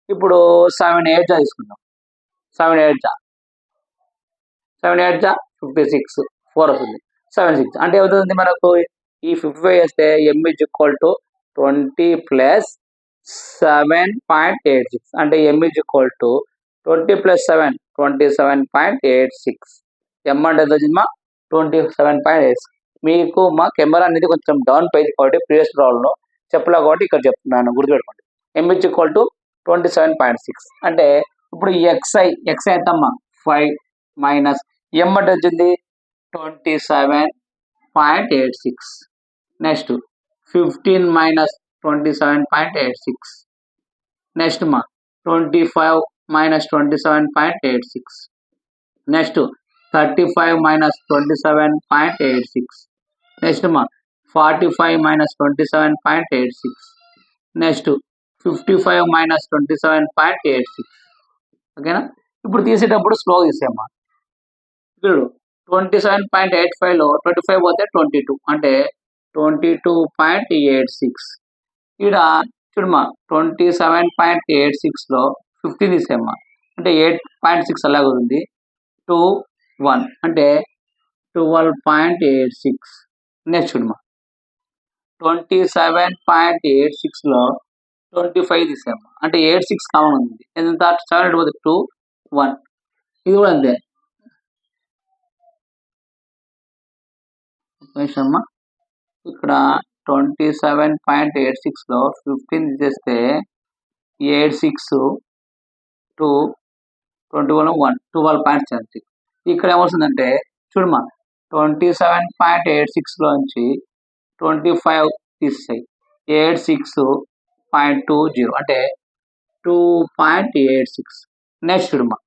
ఇప్పుడు 7 8 జా తీసుకుందాం. 7 8 జా 56 4 వస్తుంది. 7 6 అంటే ఏమవుతుంది మనకు ఈ 55 వేస్తే ఎం ఈజ్ ఈక్వల్ టు 20 ప్లస్ 7.86 అంటే M is equal to 20 plus 7 27.86. ఎం అంటే ఎంత వచ్చిందమ్మా 27.86. మీకు మా కెమెరా అనేది కొంచెం డౌన్ పోయింది కాబట్టి ప్రీవియస్ ప్రాబ్లంలో చెప్పలే కాబట్టి ఇక్కడ చెప్తున్నాను, గుర్తుపెట్టుకోండి. ఎం ఈజ్ ఈక్వల్ టు 27.6 అంటే ఇప్పుడు ఎక్స్ఐ ఎంతమ్మా 5 మైనస్ ఎం అంటే వచ్చింది 27.86. Next 15 minus 27.86. Next 25 minus 27.86. Next 35 minus 27.86. Next 45 minus 27.86. Next 55 minus 27.86. ఓకేనా. ఇప్పుడు తీసేటప్పుడు స్లో తీసేమ్మా. చూడు 27.85లో 25 పోతే 22 అంటే 22.86. ఇక్కడ చూడమ్మా 27.86లో 50 తీసేమ్మా అంటే 8.6 అలాగే ఉంది. 2 1 అంటే 12.86. నెక్స్ట్ చూడమ్మా 27.86లో 25 తీసేమ్మా అంటే 86 కామన్ ఉంది. ఎంత 7 పోతే 2 1. ఇది కూడా అంతే. అమ్మా ఇక్కడ 27.86లో 15 తీసేస్తే 86 2 21 1 12.76. ఇక్కడ ఏమొస్తుందంటే చూడమ్మా 27.86లోంచి 25 తీసేసాయి 86.20 అంటే 2.86. నెక్స్ట్ చూడమ్మా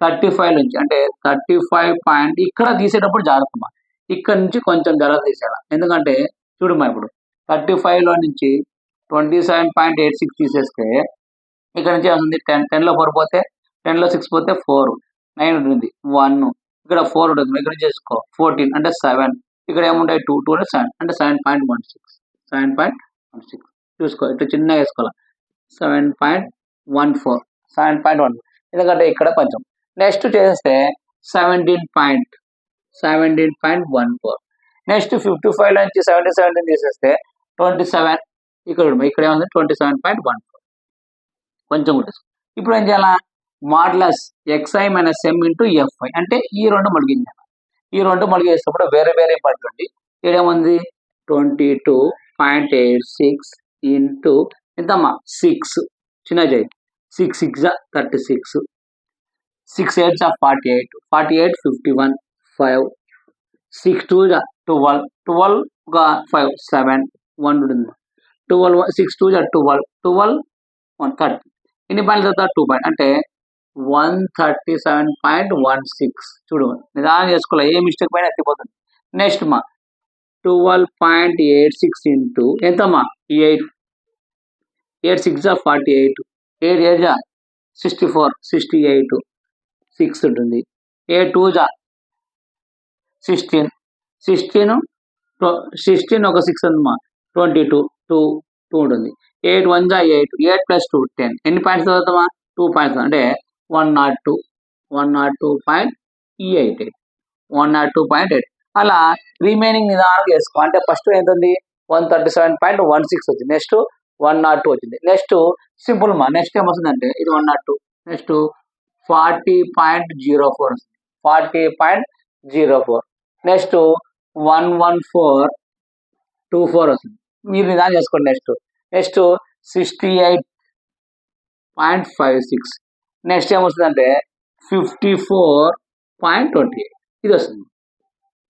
35 నుంచి అంటే 35 ఇక్కడ తీసేటప్పుడు జాగ్రత్తమ్మా. ఇక్కడ నుంచి కొంచెం జాగ్రత్త తీసేయాలి. ఎందుకంటే చూడమ్మా ఇప్పుడు 35లో నుంచి 27.86 తీసేస్తే ఇక్కడ నుంచి ఏమవుతుంది 10లో 4 పోతే 10లో 6 పోతే 4 9 ఉంటుంది 1 ఇక్కడ 4 ఉంటుంది. ఇక్కడ నుంచి చేసుకో 14 అంటే 7 ఇక్కడ ఏముంటాయి 2 2 అంటే 7 అంటే 7.16 చూసుకో ఇట్లా చిన్నగా వేసుకోవాలి 7.14 7.1 ఎందుకంటే ఇక్కడ కొంచెం. నెక్స్ట్ చేస్తే 17.14. నెక్స్ట్ 55 నుంచి 17 తీసేస్తే 27 ఇక్కడ ఏముంది 27.14 కొంచెం ఉంటుంది. ఇప్పుడు ఏం చేయాలా modulus xi minus m into fi అంటే ఈ రెండు మలిగించాలి. ఈ రెండు మలిగేసినప్పుడు వేరే వేరే పడుతుంది. ఏముంది 22.86 ఇంటూ ఎంతమ్మా 6 చిన్న చేయి 6 6 36 6 8 48 48 51 5 6 2 12 12 5 7 1 ఉంటుంది 12 6 2 12 12 1 30 ఎన్ని పాయింట్ల తర్వాత 2 పాయింట్ అంటే 137.16 చూడు నిదానం చేసుకోవాలి ఏ మిస్టేక్ పైన ఎత్తిపోతుంది. నెక్స్ట్ 12.86 ఇంటూ ఎంతమ్మా 8 8 6 48 8 8 64 68 6 ఉంటుంది 8 2 16 16 16 ఒక 6 ఉందమ్మా 22 2 2 ఉంటుంది 8 1 8 8 ప్లస్ 2 10 ఎన్ని పాయింట్స్ చదువుతామా 2 పాయింట్స్ అంటే 102 102.88 102.8 అలా రిమైనింగ్ నిదానం చేసుకో. అంటే ఫస్ట్ ఏంటుంది 137.16 వచ్చింది. నెక్స్ట్ 102 వచ్చింది. నెక్స్ట్ సింపుల్ నెక్స్ట్ ఏమొస్తుందంటే ఇది 102 నెక్స్ట్ 40.04 వస్తుంది 40.04 నెక్స్ట్ 114.24 వస్తుంది. మీరు నిదానం చేసుకోండి. నెక్స్ట్ 68.56 నెక్స్ట్ ఏమొస్తుందంటే 54.28 ఇది వస్తుంది.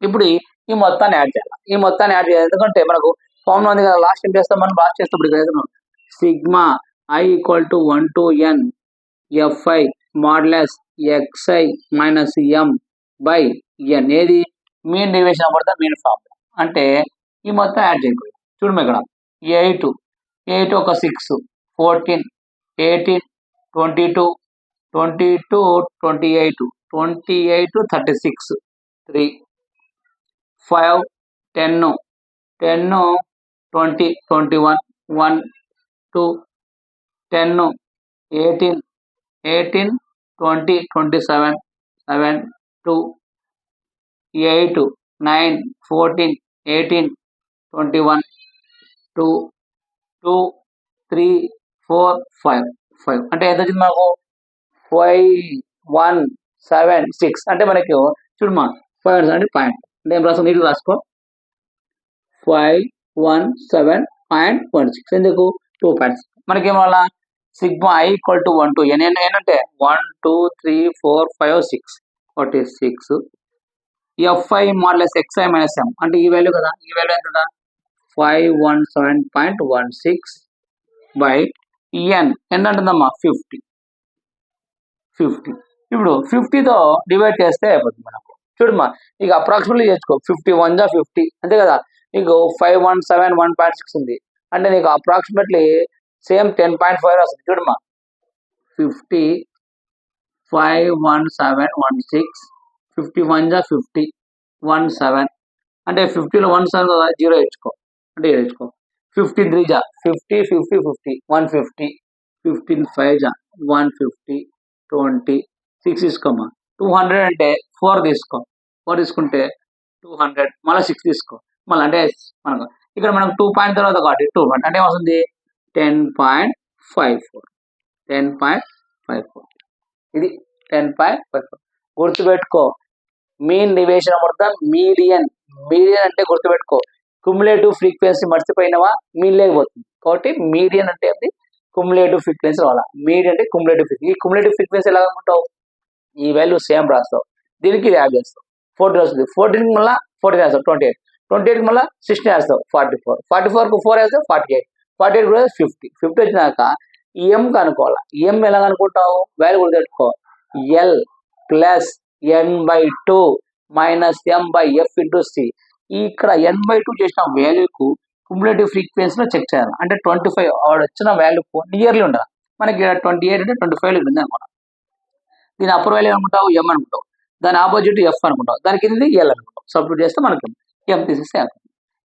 ఇప్పుడు ఈ మొత్తాన్ని యాడ్ చేయాలి. ఈ మొత్తాన్ని యాడ్ చేయాలి ఎందుకంటే మనకు ఫార్ములా ఉంది కదా లాస్ట్ ఏం చేస్తాం మనం లాస్ట్ చేస్తాం sigma i equal to 1 to n fi modulus xi minus m by n ఏది మీన్ డీవియేషన్ అవ్వబడతా మీన్ ఫార్ములా అంటే ఈ మొత్తం యాడ్ చేయకూడదు. చూడము ఇక్కడ 8 ఒక 6 14 18 22 22 28 28 36 3 5 10 10 20 21 1 2 10 18 18 20 27 7 2 8 9 14 18 21 2 2 3 4 5 5 అంటే ఎంత వచ్చింది మాకు 5176 అంటే మనకి చూడమా 5 అంటే పాయింట్ అంటే ఏం రాసుకో నీళ్ళు రాసుకో 517.16 ఎందుకు 2 పాయింట్స్ మనకేం వల్ల sigma i equal to 1 to n అంటే 1 2 3 4 5 6 46 f i modulus X I minus M అంటే ఈ వాల్యూ కదా, ఈ వాల్యూ ఎంత 517.16 బై ఎన్ అంటుందమ్మా 50. ఇప్పుడు 50తో డివైడ్ చేస్తే అయిపోతుంది మనకు. చూడమ్మా ఇక అప్రాక్సిమేట్లీ చేసుకో, 51 జా 50 అంతే కదా. నీకు 5171.6 ఉంది అంటే నీకు అప్రాక్సిమేట్లీ సేమ్ 10.5 వస్తుంది. చూడమ్మా 50 51716 51 జా 50 17 అంటే 50లో 17 కదా, 0 ఇచ్చుకో అంటే 0 ఇచ్చుకో. 15 జా 50 50 50 150 15 5 జా 150 20 6 తీసుకోమా 200 అంటే 4 తీసుకో, 4 తీసుకుంటే 200 మళ్ళీ 6 తీసుకో మళ్ళీ అంటే మనకు ఇక్కడ మనకు 2 పాయింట్ తర్వాత కాబట్టి 2 అంటే ఏమవుతుంది 10.54 ఇది 10.54. గుర్తుపెట్టుకో మీన్ డివియేషన్ అమర్థం మీడియన్ అంటే గుర్తుపెట్టుకో. క్యుములేటివ్ ఫ్రీక్వెన్సీ మర్చిపోయినవా మీన్ లేకపోతుంది కాబట్టి మీడియన్ అంటే ఏంటి క్యుములేటివ్ ఫ్రీక్వెన్సీ రావాలా. మీడియన్ అంటే క్యుములేటివ్ ఫ్రీక్వెన్సీ. ఈ క్యుములేటివ్ ఫ్రీక్వెన్సీ ఎలా అనుకుంటావు, ఈ వాల్యూ సేమ్ రాస్తావు, దీనికి ఇది యాడ్ చేస్తావు 14 వస్తుంది, 14 మళ్ళీ 14 వేస్తావు 28 మళ్ళీ 16 వేస్తావు 44కు 4 వేస్తావు 48 కూడా 50 వచ్చినాక ఎం కనుక్కోవాలా. ఎం ఎలా కనుక్కుంటావు, వాల్యూ గుర్తుపెట్టుకో L plus n/2 minus m/f into C. ఇక్కడ n/2 చేసిన వాల్యూకు క్యుములేటివ్ ఫ్రీక్వెన్సీలో చెక్ చేయాలి అంటే 25 ఆవిడ వచ్చిన వాల్యూకు నియర్లీ ఉండాలి. మనకి 28 అంటే 25 ఉంది అనుకున్నాం. దీని అప్పర్ వాల్యూ అనుకుంటావు ఎం అనుకుంటావు, దాని ఆపోజిట్ ఎఫ్ అనుకుంటావు, దానికి ఇది ఎల్ అనుకుంటావు. సబ్స్టిట్యూట్ చేస్తే మనకి ఎం తీసేస్తే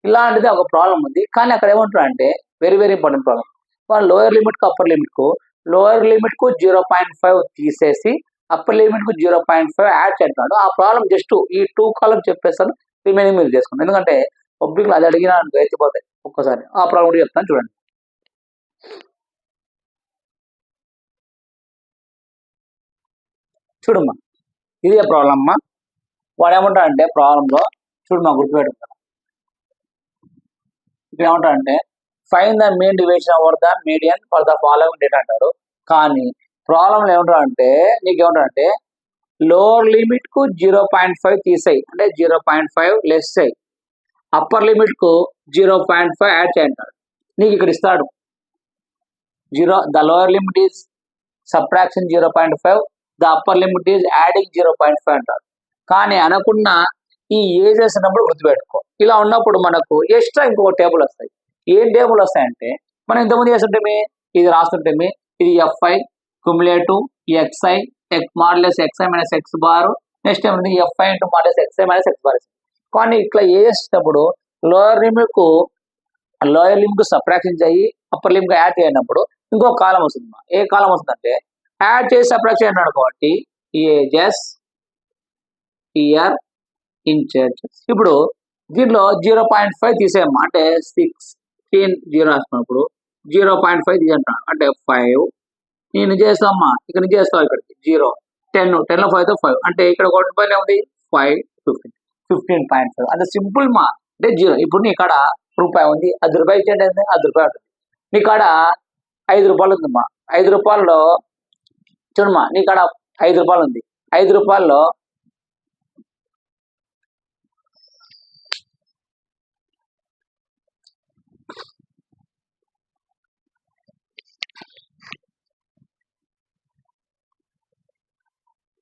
ఇలాంటిది ఒక ప్రాబ్లం ఉంది. కానీ అక్కడ ఏమంటారు అంటే వెరీ ఇంపార్టెంట్ ప్రాబ్లం. వాళ్ళు లోయర్ లిమిట్కు అప్పర్ లిమిట్కు 0.5 తీసేసి అప్పర్ లిమిట్కు 0.5 యాడ్ చేస్తున్నాడు. ఆ ప్రాబ్లం జస్ట్ ఈ 2 కాలం చెప్పేస్తాను, రిమైనింగ్ మీరు చేసుకోండి. ఎందుకంటే పబ్లిక్లో అది అడిగినా ఎత్తిపోతాయి. ఒక్కసారి ఆ ప్రాబ్లం కూడా చెప్తాను చూడండి. చూడమ్మా ఇదే ప్రాబ్లం అమ్మా. వాడు ఏమంటాడంటే ప్రాబ్లంలో చూడమ్మా గుర్తుపెట్టుకుంటా, ఇక్కడ ఏమంటాడంటే fine the mean deviation over the median for the following data అంటారు. కానీ ప్రాబ్లంలో ఏమంటాడంటే నీకేమంటాడంటే లోవర్ లిమిట్ కు 0.5 తీసేయి అంటే 0.5 లెస్ అయ్యి అప్పర్ లిమిట్ కు 0.5 యాడ్ చేయంటాడు. నీకు ఇక్కడ ఇస్తాడు the lower limit is subtraction 0.5, the upper limit is adding 0.5 అంటాడు. కానీ అనకుండా ఈ ఏజెస్ అన్నప్పుడు గుర్తుపెట్టుకో. ఇలా ఉన్నప్పుడు మనకు ఎక్స్ట్రా ఇంకొక టేబుల్ వస్తాయి. ఏం టేబుల్ వస్తాయంటే మనం ఇంతకుముందు చేస్తుంటే ఇది రాస్తుంటే ఇది F I cumulative X I modulus X I minus X bar, next ఏమైంది F I into modulus X I minus X bar. కానీ ఇట్లా చేసేటప్పుడు లోయర్ లిమిట్ సబ్ట్రాక్షన్ చేయి అప్పర్ లిమిట్ యాడ్ చేయనప్పుడు ఇంకో కాలం వస్తుంది. ఏ కాలం వస్తుందంటే యాడ్ చేసి సబ్ట్రాక్షన్ అన్నాడు కాబట్టి ఏజెస్ ఇయర్ ఇంచెస్. ఇప్పుడు దీంట్లో 0.5 తీసేయమ్మా అంటే 16 0 రాసుకున్నప్పుడు 0.5 తీసేంటాను అంటే 5. నేను చేస్తామమ్మా ఇక్కడ నుంచి చేస్తావు ఇక్కడికి 0 10లో 5తో 5 అంటే ఇక్కడ ఒకటి పైన ఉంది 5 15.5 అంటే సింపుల్ మా అంటే 0. ఇప్పుడు నీ కాడ రూపాయి ఉంది, ₹10 ఇచ్చేది ₹10 ఉంటుంది. నీ కాడ ₹5 ఉందమ్మా, ₹5లో చూడమ్మా నీ కాడ ₹5 ఉంది, ₹5లో